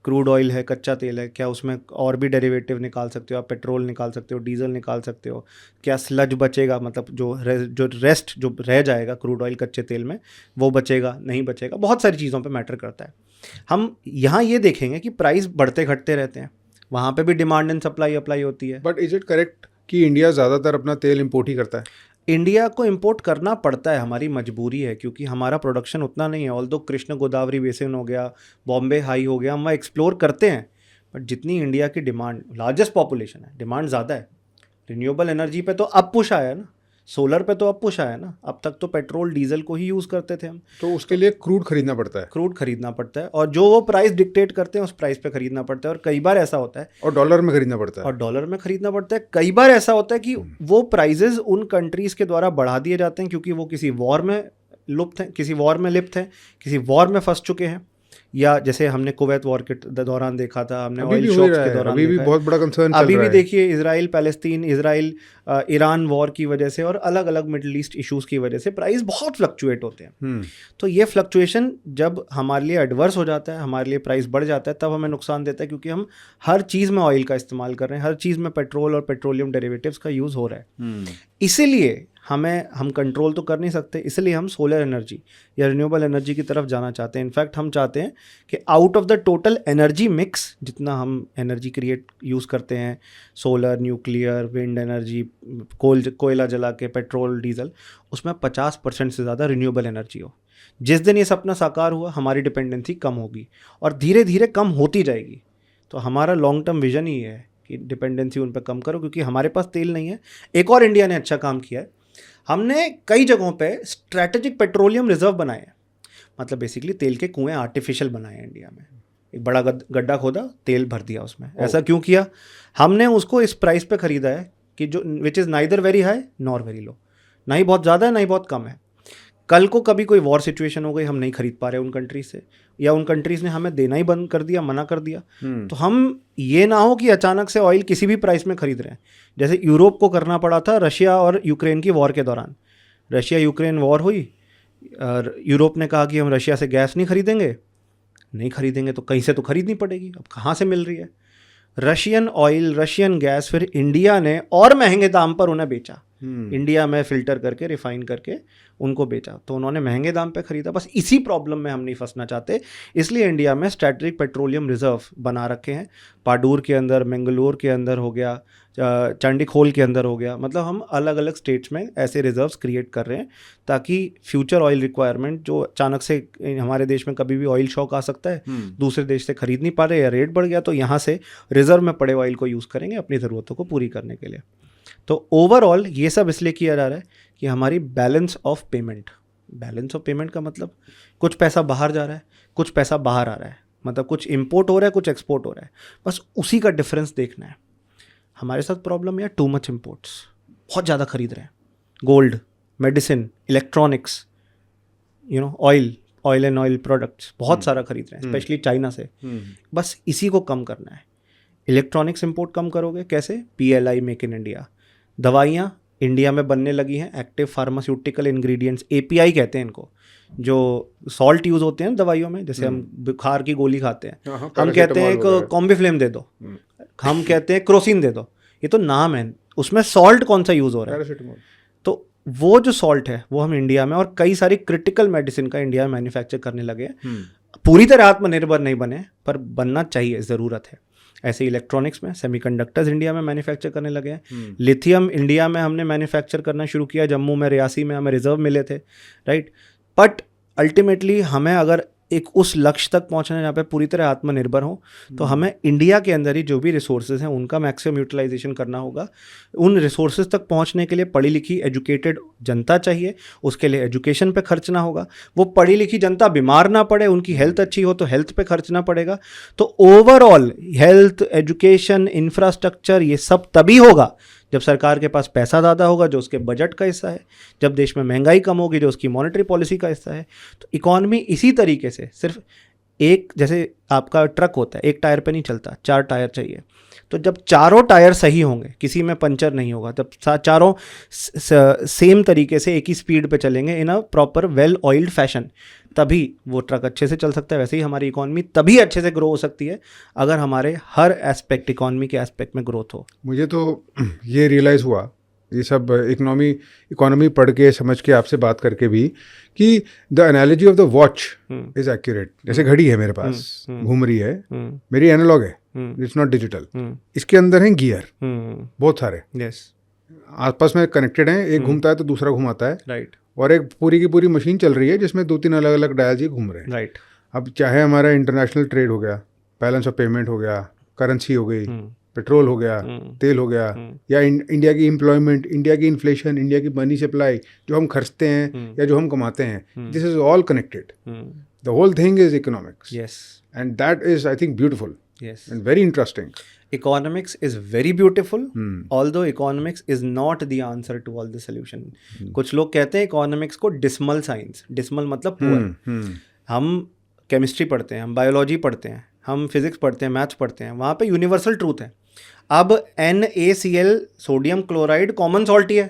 क्रूड ऑयल है, कच्चा तेल है, क्या उसमें और भी डेरिवेटिव निकाल सकते हो आप, पेट्रोल निकाल सकते हो, डीजल निकाल सकते हो, क्या स्लज बचेगा, मतलब जो रेस्ट जो रह जाएगा क्रूड ऑयल कच्चे तेल में वो बचेगा नहीं बचेगा, बहुत सारी चीज़ों पे मैटर करता है। हम यहाँ ये देखेंगे कि प्राइस बढ़ते घटते रहते हैं, वहाँ पे भी डिमांड एंड सप्लाई अप्लाई होती है। बट इज इट करेक्ट कि इंडिया ज़्यादातर अपना तेल इम्पोर्ट ही करता है? इंडिया को इंपोर्ट करना पड़ता है, हमारी मजबूरी है, क्योंकि हमारा प्रोडक्शन उतना नहीं है। ऑल्दो कृष्ण गोदावरी बेसिन हो गया, बॉम्बे हाई हो गया, हम वहाँ एक्सप्लोर करते हैं, बट जितनी इंडिया की डिमांड, लार्जेस्ट पॉपुलेशन है, डिमांड ज़्यादा है। रिन्यूएबल एनर्जी पे तो अब पुश आया ना, सोलर पे तो अब पुश आया ना, अब तक तो पेट्रोल डीजल को ही यूज़ करते थे हम। तो उसके लिए क्रूड खरीदना पड़ता है, क्रूड खरीदना पड़ता है और जो वो प्राइस डिक्टेट करते हैं उस प्राइस पे खरीदना पड़ता है। और कई बार ऐसा होता है, और डॉलर में खरीदना पड़ता है, और डॉलर में खरीदना पड़ता है। कई बार ऐसा होता है कि वो प्राइजेस उन कंट्रीज के द्वारा बढ़ा दिए जाते हैं क्योंकि वो किसी वॉर में लिप्त हैं, किसी वॉर में फंस चुके हैं, या जैसे हमने कुवैत वॉर के दौरान देखा था, हमने ऑयल शॉक्स के दौरान अभी भी बहुत बड़ा कंसर्न चल अभी रहा भी है। देखिए Israel Palestine, Israel Iran war की वजह से और अलग अलग मिडिल ईस्ट इश्यूज की वजह से प्राइस बहुत फ्लक्चुएट होते हैं। तो ये फ्लक्चुएशन जब हमारे लिए एडवर्स हो जाता है, हमारे लिए प्राइस बढ़ जाता है, तब हमें नुकसान देता है क्योंकि हम हर चीज़ में ऑयल का इस्तेमाल कर रहे हैं, हर चीज़ में पेट्रोल और पेट्रोलियम डेरिवेटिव्स का यूज़ हो रहा है। इसीलिए हम कंट्रोल तो कर नहीं सकते, इसलिए हम सोलर एनर्जी या रिन्यूएबल एनर्जी की तरफ जाना चाहते हैं। इनफैक्ट हम चाहते हैं कि out of the total energy mix, जितना हम एनर्जी क्रिएट यूज़ करते हैं, सोलर, न्यूक्लियर, विंड एनर्जी, कोयला जला के, पेट्रोल, डीजल, उसमें 50% से ज़्यादा रिन्यूएबल एनर्जी हो। जिस दिन ये सपना साकार हुआ, हमारी डिपेंडेंसी कम होगी और धीरे धीरे कम होती जाएगी। तो हमारा लॉन्ग टर्म विजन ही है कि डिपेंडेंसी उन पर कम करो, क्योंकि हमारे पास तेल नहीं है। एक और इंडिया ने अच्छा काम किया है, हमने कई जगहों पे स्ट्रैटेजिक पेट्रोलियम रिजर्व बनाए हैं। मतलब बेसिकली तेल के कुएं आर्टिफिशियल बनाए हैं इंडिया में। एक बड़ा गड्ढा खोदा, तेल भर दिया उसमें। ऐसा क्यों किया? हमने उसको इस प्राइस पे खरीदा है कि जो which is neither very high nor very low, ना ही बहुत ज़्यादा है ना ही बहुत कम है। कल को कभी कोई वॉर सिचुएशन हो गई, हम नहीं खरीद पा रहे उन कंट्रीज से, या उन कंट्रीज ने हमें देना ही बंद कर दिया, मना कर दिया, तो हम ये ना हो कि अचानक से ऑयल किसी भी प्राइस में खरीद रहे हैं। जैसे यूरोप को करना पड़ा था रशिया और यूक्रेन की वॉर के दौरान। रशिया यूक्रेन वॉर हुई और यूरोप ने कहा कि हम रशिया से गैस नहीं खरीदेंगे तो कहीं से तो खरीदनी पड़ेगी। अब कहाँ से मिल रही है? रशियन ऑयल, रशियन गैस फिर इंडिया ने और महंगे दाम पर उन्हें बेचा। इंडिया में फिल्टर करके, रिफाइन करके उनको बेचा, तो उन्होंने महंगे दाम पे खरीदा। बस इसी प्रॉब्लम में हम नहीं फंसना चाहते, इसलिए इंडिया में स्ट्रैटेजिक पेट्रोलियम रिजर्व बना रखे हैं। पाडूर के अंदर, मंगलोर के अंदर हो गया, चंडीखोल के अंदर हो गया। मतलब हम अलग अलग स्टेट्स में ऐसे रिजर्व्स क्रिएट कर रहे हैं ताकि फ्यूचर ऑयल रिक्वायरमेंट, जो अचानक से हमारे देश में कभी भी ऑयल शॉक आ सकता है, दूसरे देश से खरीद नहीं पा रहे या रेट बढ़ गया, तो यहाँ से रिजर्व में पड़े ऑयल को यूज़ करेंगे अपनी ज़रूरतों को पूरी करने के लिए। तो ओवरऑल ये सब इसलिए किया जा रहा है कि हमारी बैलेंस ऑफ पेमेंट का मतलब कुछ पैसा बाहर जा रहा है, कुछ पैसा बाहर आ रहा है, मतलब कुछ इंपोर्ट हो रहा है, कुछ एक्सपोर्ट हो रहा है, बस उसी का डिफरेंस देखना है। हमारे साथ प्रॉब्लम है टू मच इंपोर्ट्स, बहुत ज़्यादा खरीद रहे हैं। Gold, medicine, electronics, oil and oil products बहुत सारा खरीद रहे हैं, स्पेशली चाइना से। बस इसी को कम करना है। इलेक्ट्रॉनिक्स इंपोर्ट कम करोगे कैसे? PLI, make in India. दवाइयाँ इंडिया में बनने लगी हैं, एक्टिव फार्मास्यूटिकल इंग्रेडिएंट्स, API कहते हैं इनको, जो सॉल्ट यूज़ होते हैं दवाइयों में। जैसे हम बुखार की गोली खाते हैं, हम कहते हैं एक कॉम्बिफ्लेम दे दो, हम कहते हैं क्रोसिन दे दो, ये तो नाम है, उसमें सॉल्ट कौन सा यूज़ हो रहा है? तो वो जो सॉल्ट है वो हम इंडिया में, और कई सारी क्रिटिकल मेडिसिन का इंडिया में मैन्युफैक्चर करने लगे हैं। पूरी तरह आत्मनिर्भर नहीं बने, पर बनना चाहिए, ज़रूरत है। ऐसे इलेक्ट्रॉनिक्स में सेमीकंडक्टर्स इंडिया में मैन्युफैक्चर करने लगे हैं। लिथियम इंडिया में हमने मैन्युफैक्चर करना शुरू किया, जम्मू में, रियासी में हमें रिजर्व मिले थे, राइट। बट अल्टीमेटली हमें अगर एक उस लक्ष्य तक पहुंचना है जहाँ पे पूरी तरह आत्मनिर्भर हो, तो हमें इंडिया के अंदर ही जो भी रिसोर्सेज हैं उनका मैक्सिमम यूटिलाइजेशन करना होगा। उन रिसोर्सेज तक पहुंचने के लिए पढ़ी लिखी एजुकेटेड जनता चाहिए, उसके लिए एजुकेशन पे खर्चना होगा। वो पढ़ी लिखी जनता बीमार ना पड़े, उनकी हेल्थ अच्छी हो तो हेल्थ पे खर्चना पड़ेगा। तो ओवरऑल हेल्थ, एजुकेशन, इंफ्रास्ट्रक्चर, ये सब तभी होगा जब सरकार के पास पैसा ज़्यादा होगा, जो उसके बजट का हिस्सा है, जब देश में महंगाई कम होगी, जो उसकी मॉनेटरी पॉलिसी का हिस्सा है। तो इकॉनमी इसी तरीके से, सिर्फ एक, जैसे आपका ट्रक होता है, एक टायर पे नहीं चलता, 4 टायर चाहिए। तो जब चारों टायर सही होंगे, किसी में पंचर नहीं होगा, जब चारों सेम तरीके से एक ही स्पीड पे चलेंगे in a proper well oiled fashion, तभी वो ट्रक अच्छे से चल सकता है। वैसे ही हमारी इकॉनमी तभी अच्छे से ग्रो हो सकती है अगर हमारे हर एस्पेक्ट, इकॉनमी के एस्पेक्ट में ग्रोथ हो। मुझे तो ये रियलाइज़ हुआ, ये सब इकोनॉमी पढ़ के समझ के आपसे बात करके भी, कि the analogy of the watch is accurate. जैसे घड़ी है मेरे पास, घूम रही है, मेरी एनालॉग है, इट्स नॉट डिजिटल। इसके अंदर हैं गियर बहुत सारे, आपस में कनेक्टेड हैं, एक घूमता है तो दूसरा घुमाता है, राइट। और एक पूरी की पूरी मशीन चल रही है जिसमें 2-3 अलग अलग डायल्स ही घूम रहे हैं, राइट। अब चाहे हमारा इंटरनेशनल ट्रेड हो गया, बैलेंस ऑफ पेमेंट हो गया, करेंसी हो गई, पेट्रोल हो गया, तेल हो गया, या इंडिया की एम्प्लॉयमेंट, इंडिया की इन्फ्लेशन, इंडिया की मनी सप्लाई, जो हम खर्चते हैं या जो हम कमाते हैं, this is all connected. The whole thing is economics, Yes. And that is I think beautiful Yes. And very interesting. Economics is very beautiful, although economics is not the answer to all the solution. कुछ लोग कहते हैं economics को dismal science. Dismal मतलब poor. हम chemistry पढ़ते हैं, हम बायोलॉजी पढ़ते हैं, हम फिजिक्स पढ़ते हैं, मैथ्स पढ़ते हैं, वहाँ पे यूनिवर्सल ट्रूथ है. अब NaCl sodium chloride common salt ही है,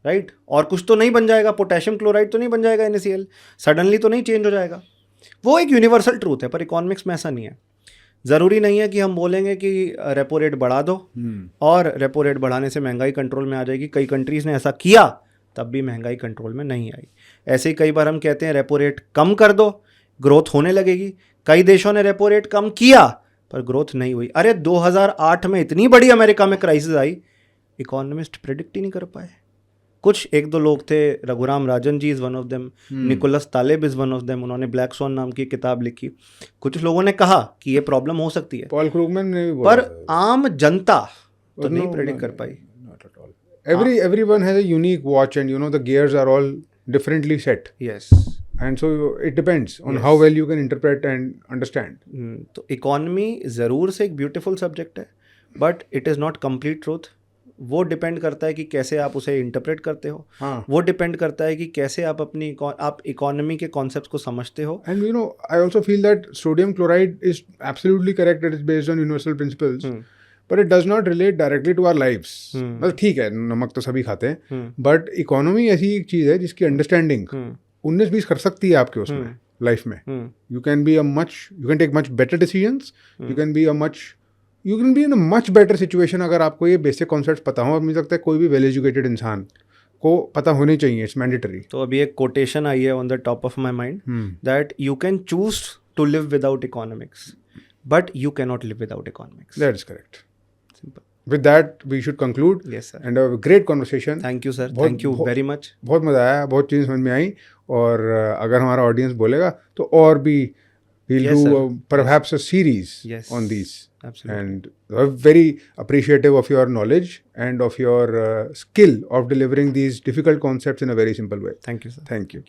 राइट? और कुछ तो नहीं बन जाएगा, पोटेशियम क्लोराइड तो नहीं बन जाएगा NaCl, सडनली तो नहीं चेंज हो जाएगा. वो एक यूनिवर्सल ट्रूथ है, पर इकोनॉमिक्स में ऐसा नहीं है. ज़रूरी नहीं है कि हम बोलेंगे कि रेपो रेट बढ़ा दो और रेपो रेट बढ़ाने से महंगाई कंट्रोल में आ जाएगी. कई कंट्रीज़ ने ऐसा किया, तब भी महंगाई कंट्रोल में नहीं आई. ऐसे ही कई बार हम कहते हैं रेपो रेट कम कर दो, ग्रोथ होने लगेगी. कई देशों ने रेपो रेट कम किया पर ग्रोथ नहीं हुई. अरे 2008 में इतनी बड़ी अमेरिका में क्राइसिस आई, इकोनॉमिस्ट प्रेडिक्ट ही नहीं कर पाए. कुछ एक दो लोग थे, Raghuram Rajan ji is one of them, Nicholas Taleb is one of them, उन्होंने ब्लैक स्वॉन नाम की किताब लिखी. कुछ लोगों ने कहा कि ये प्रॉब्लम हो सकती है, पॉल क्रूगमैन ने भी बोला पर आम जनता तो नहीं प्रेडिक्ट कर पाई. Not at all. Everyone has a unique watch, and the gears are all differently set, yes. and so it depends on how well you can interpret and understand. तो इकोनॉमी ज़रूर से एक ब्यूटीफुल सब्जेक्ट है, but it is not complete truth. वो depend करता है कि कैसे आप उसे इंटरप्रेट करते हो. हाँ. वो डिपेंड करता है कि कैसे आप आप इकोनॉमी के कॉन्सेप्ट्स को समझते हो. And I also feel that sodium chloride is absolutely correct. It is based on universal principles, but it does not relate directly to our lives. मतलब ठीक है, नमक तो सभी खाते हैं, बट इकोनॉमी ऐसी एक चीज़ है जिसकी अंडरस्टैंडिंग 19-20 कर सकती है आपके उसमें लाइफ में. You can take much better decisions. You can be in a much better situation अगर आपको ये बेसिक कॉन्सेप्ट्स पता हो. और मुझे लगता है कोई भी वेल एजुकेटेड इंसान को पता होने चाहिए. It's mandatory. तो अभी एक कोटेशन आई है on the top of my mind, that you can choose to live without economics, but you can not live without economics. That is correct. Simple. With that, we should conclude. Yes, sir. And a great conversation. Thank you, sir. Thank you very much. बहुत मज़ा आया, बहुत चीज़ें समझ में आई. और अगर हमारा ऑडियंस बोलेगा तो और भी we'll do perhaps a series on these. Absolutely. And I'm very appreciative of your knowledge and of your skill of delivering these difficult concepts in a very simple way. Thank you, sir. Thank you.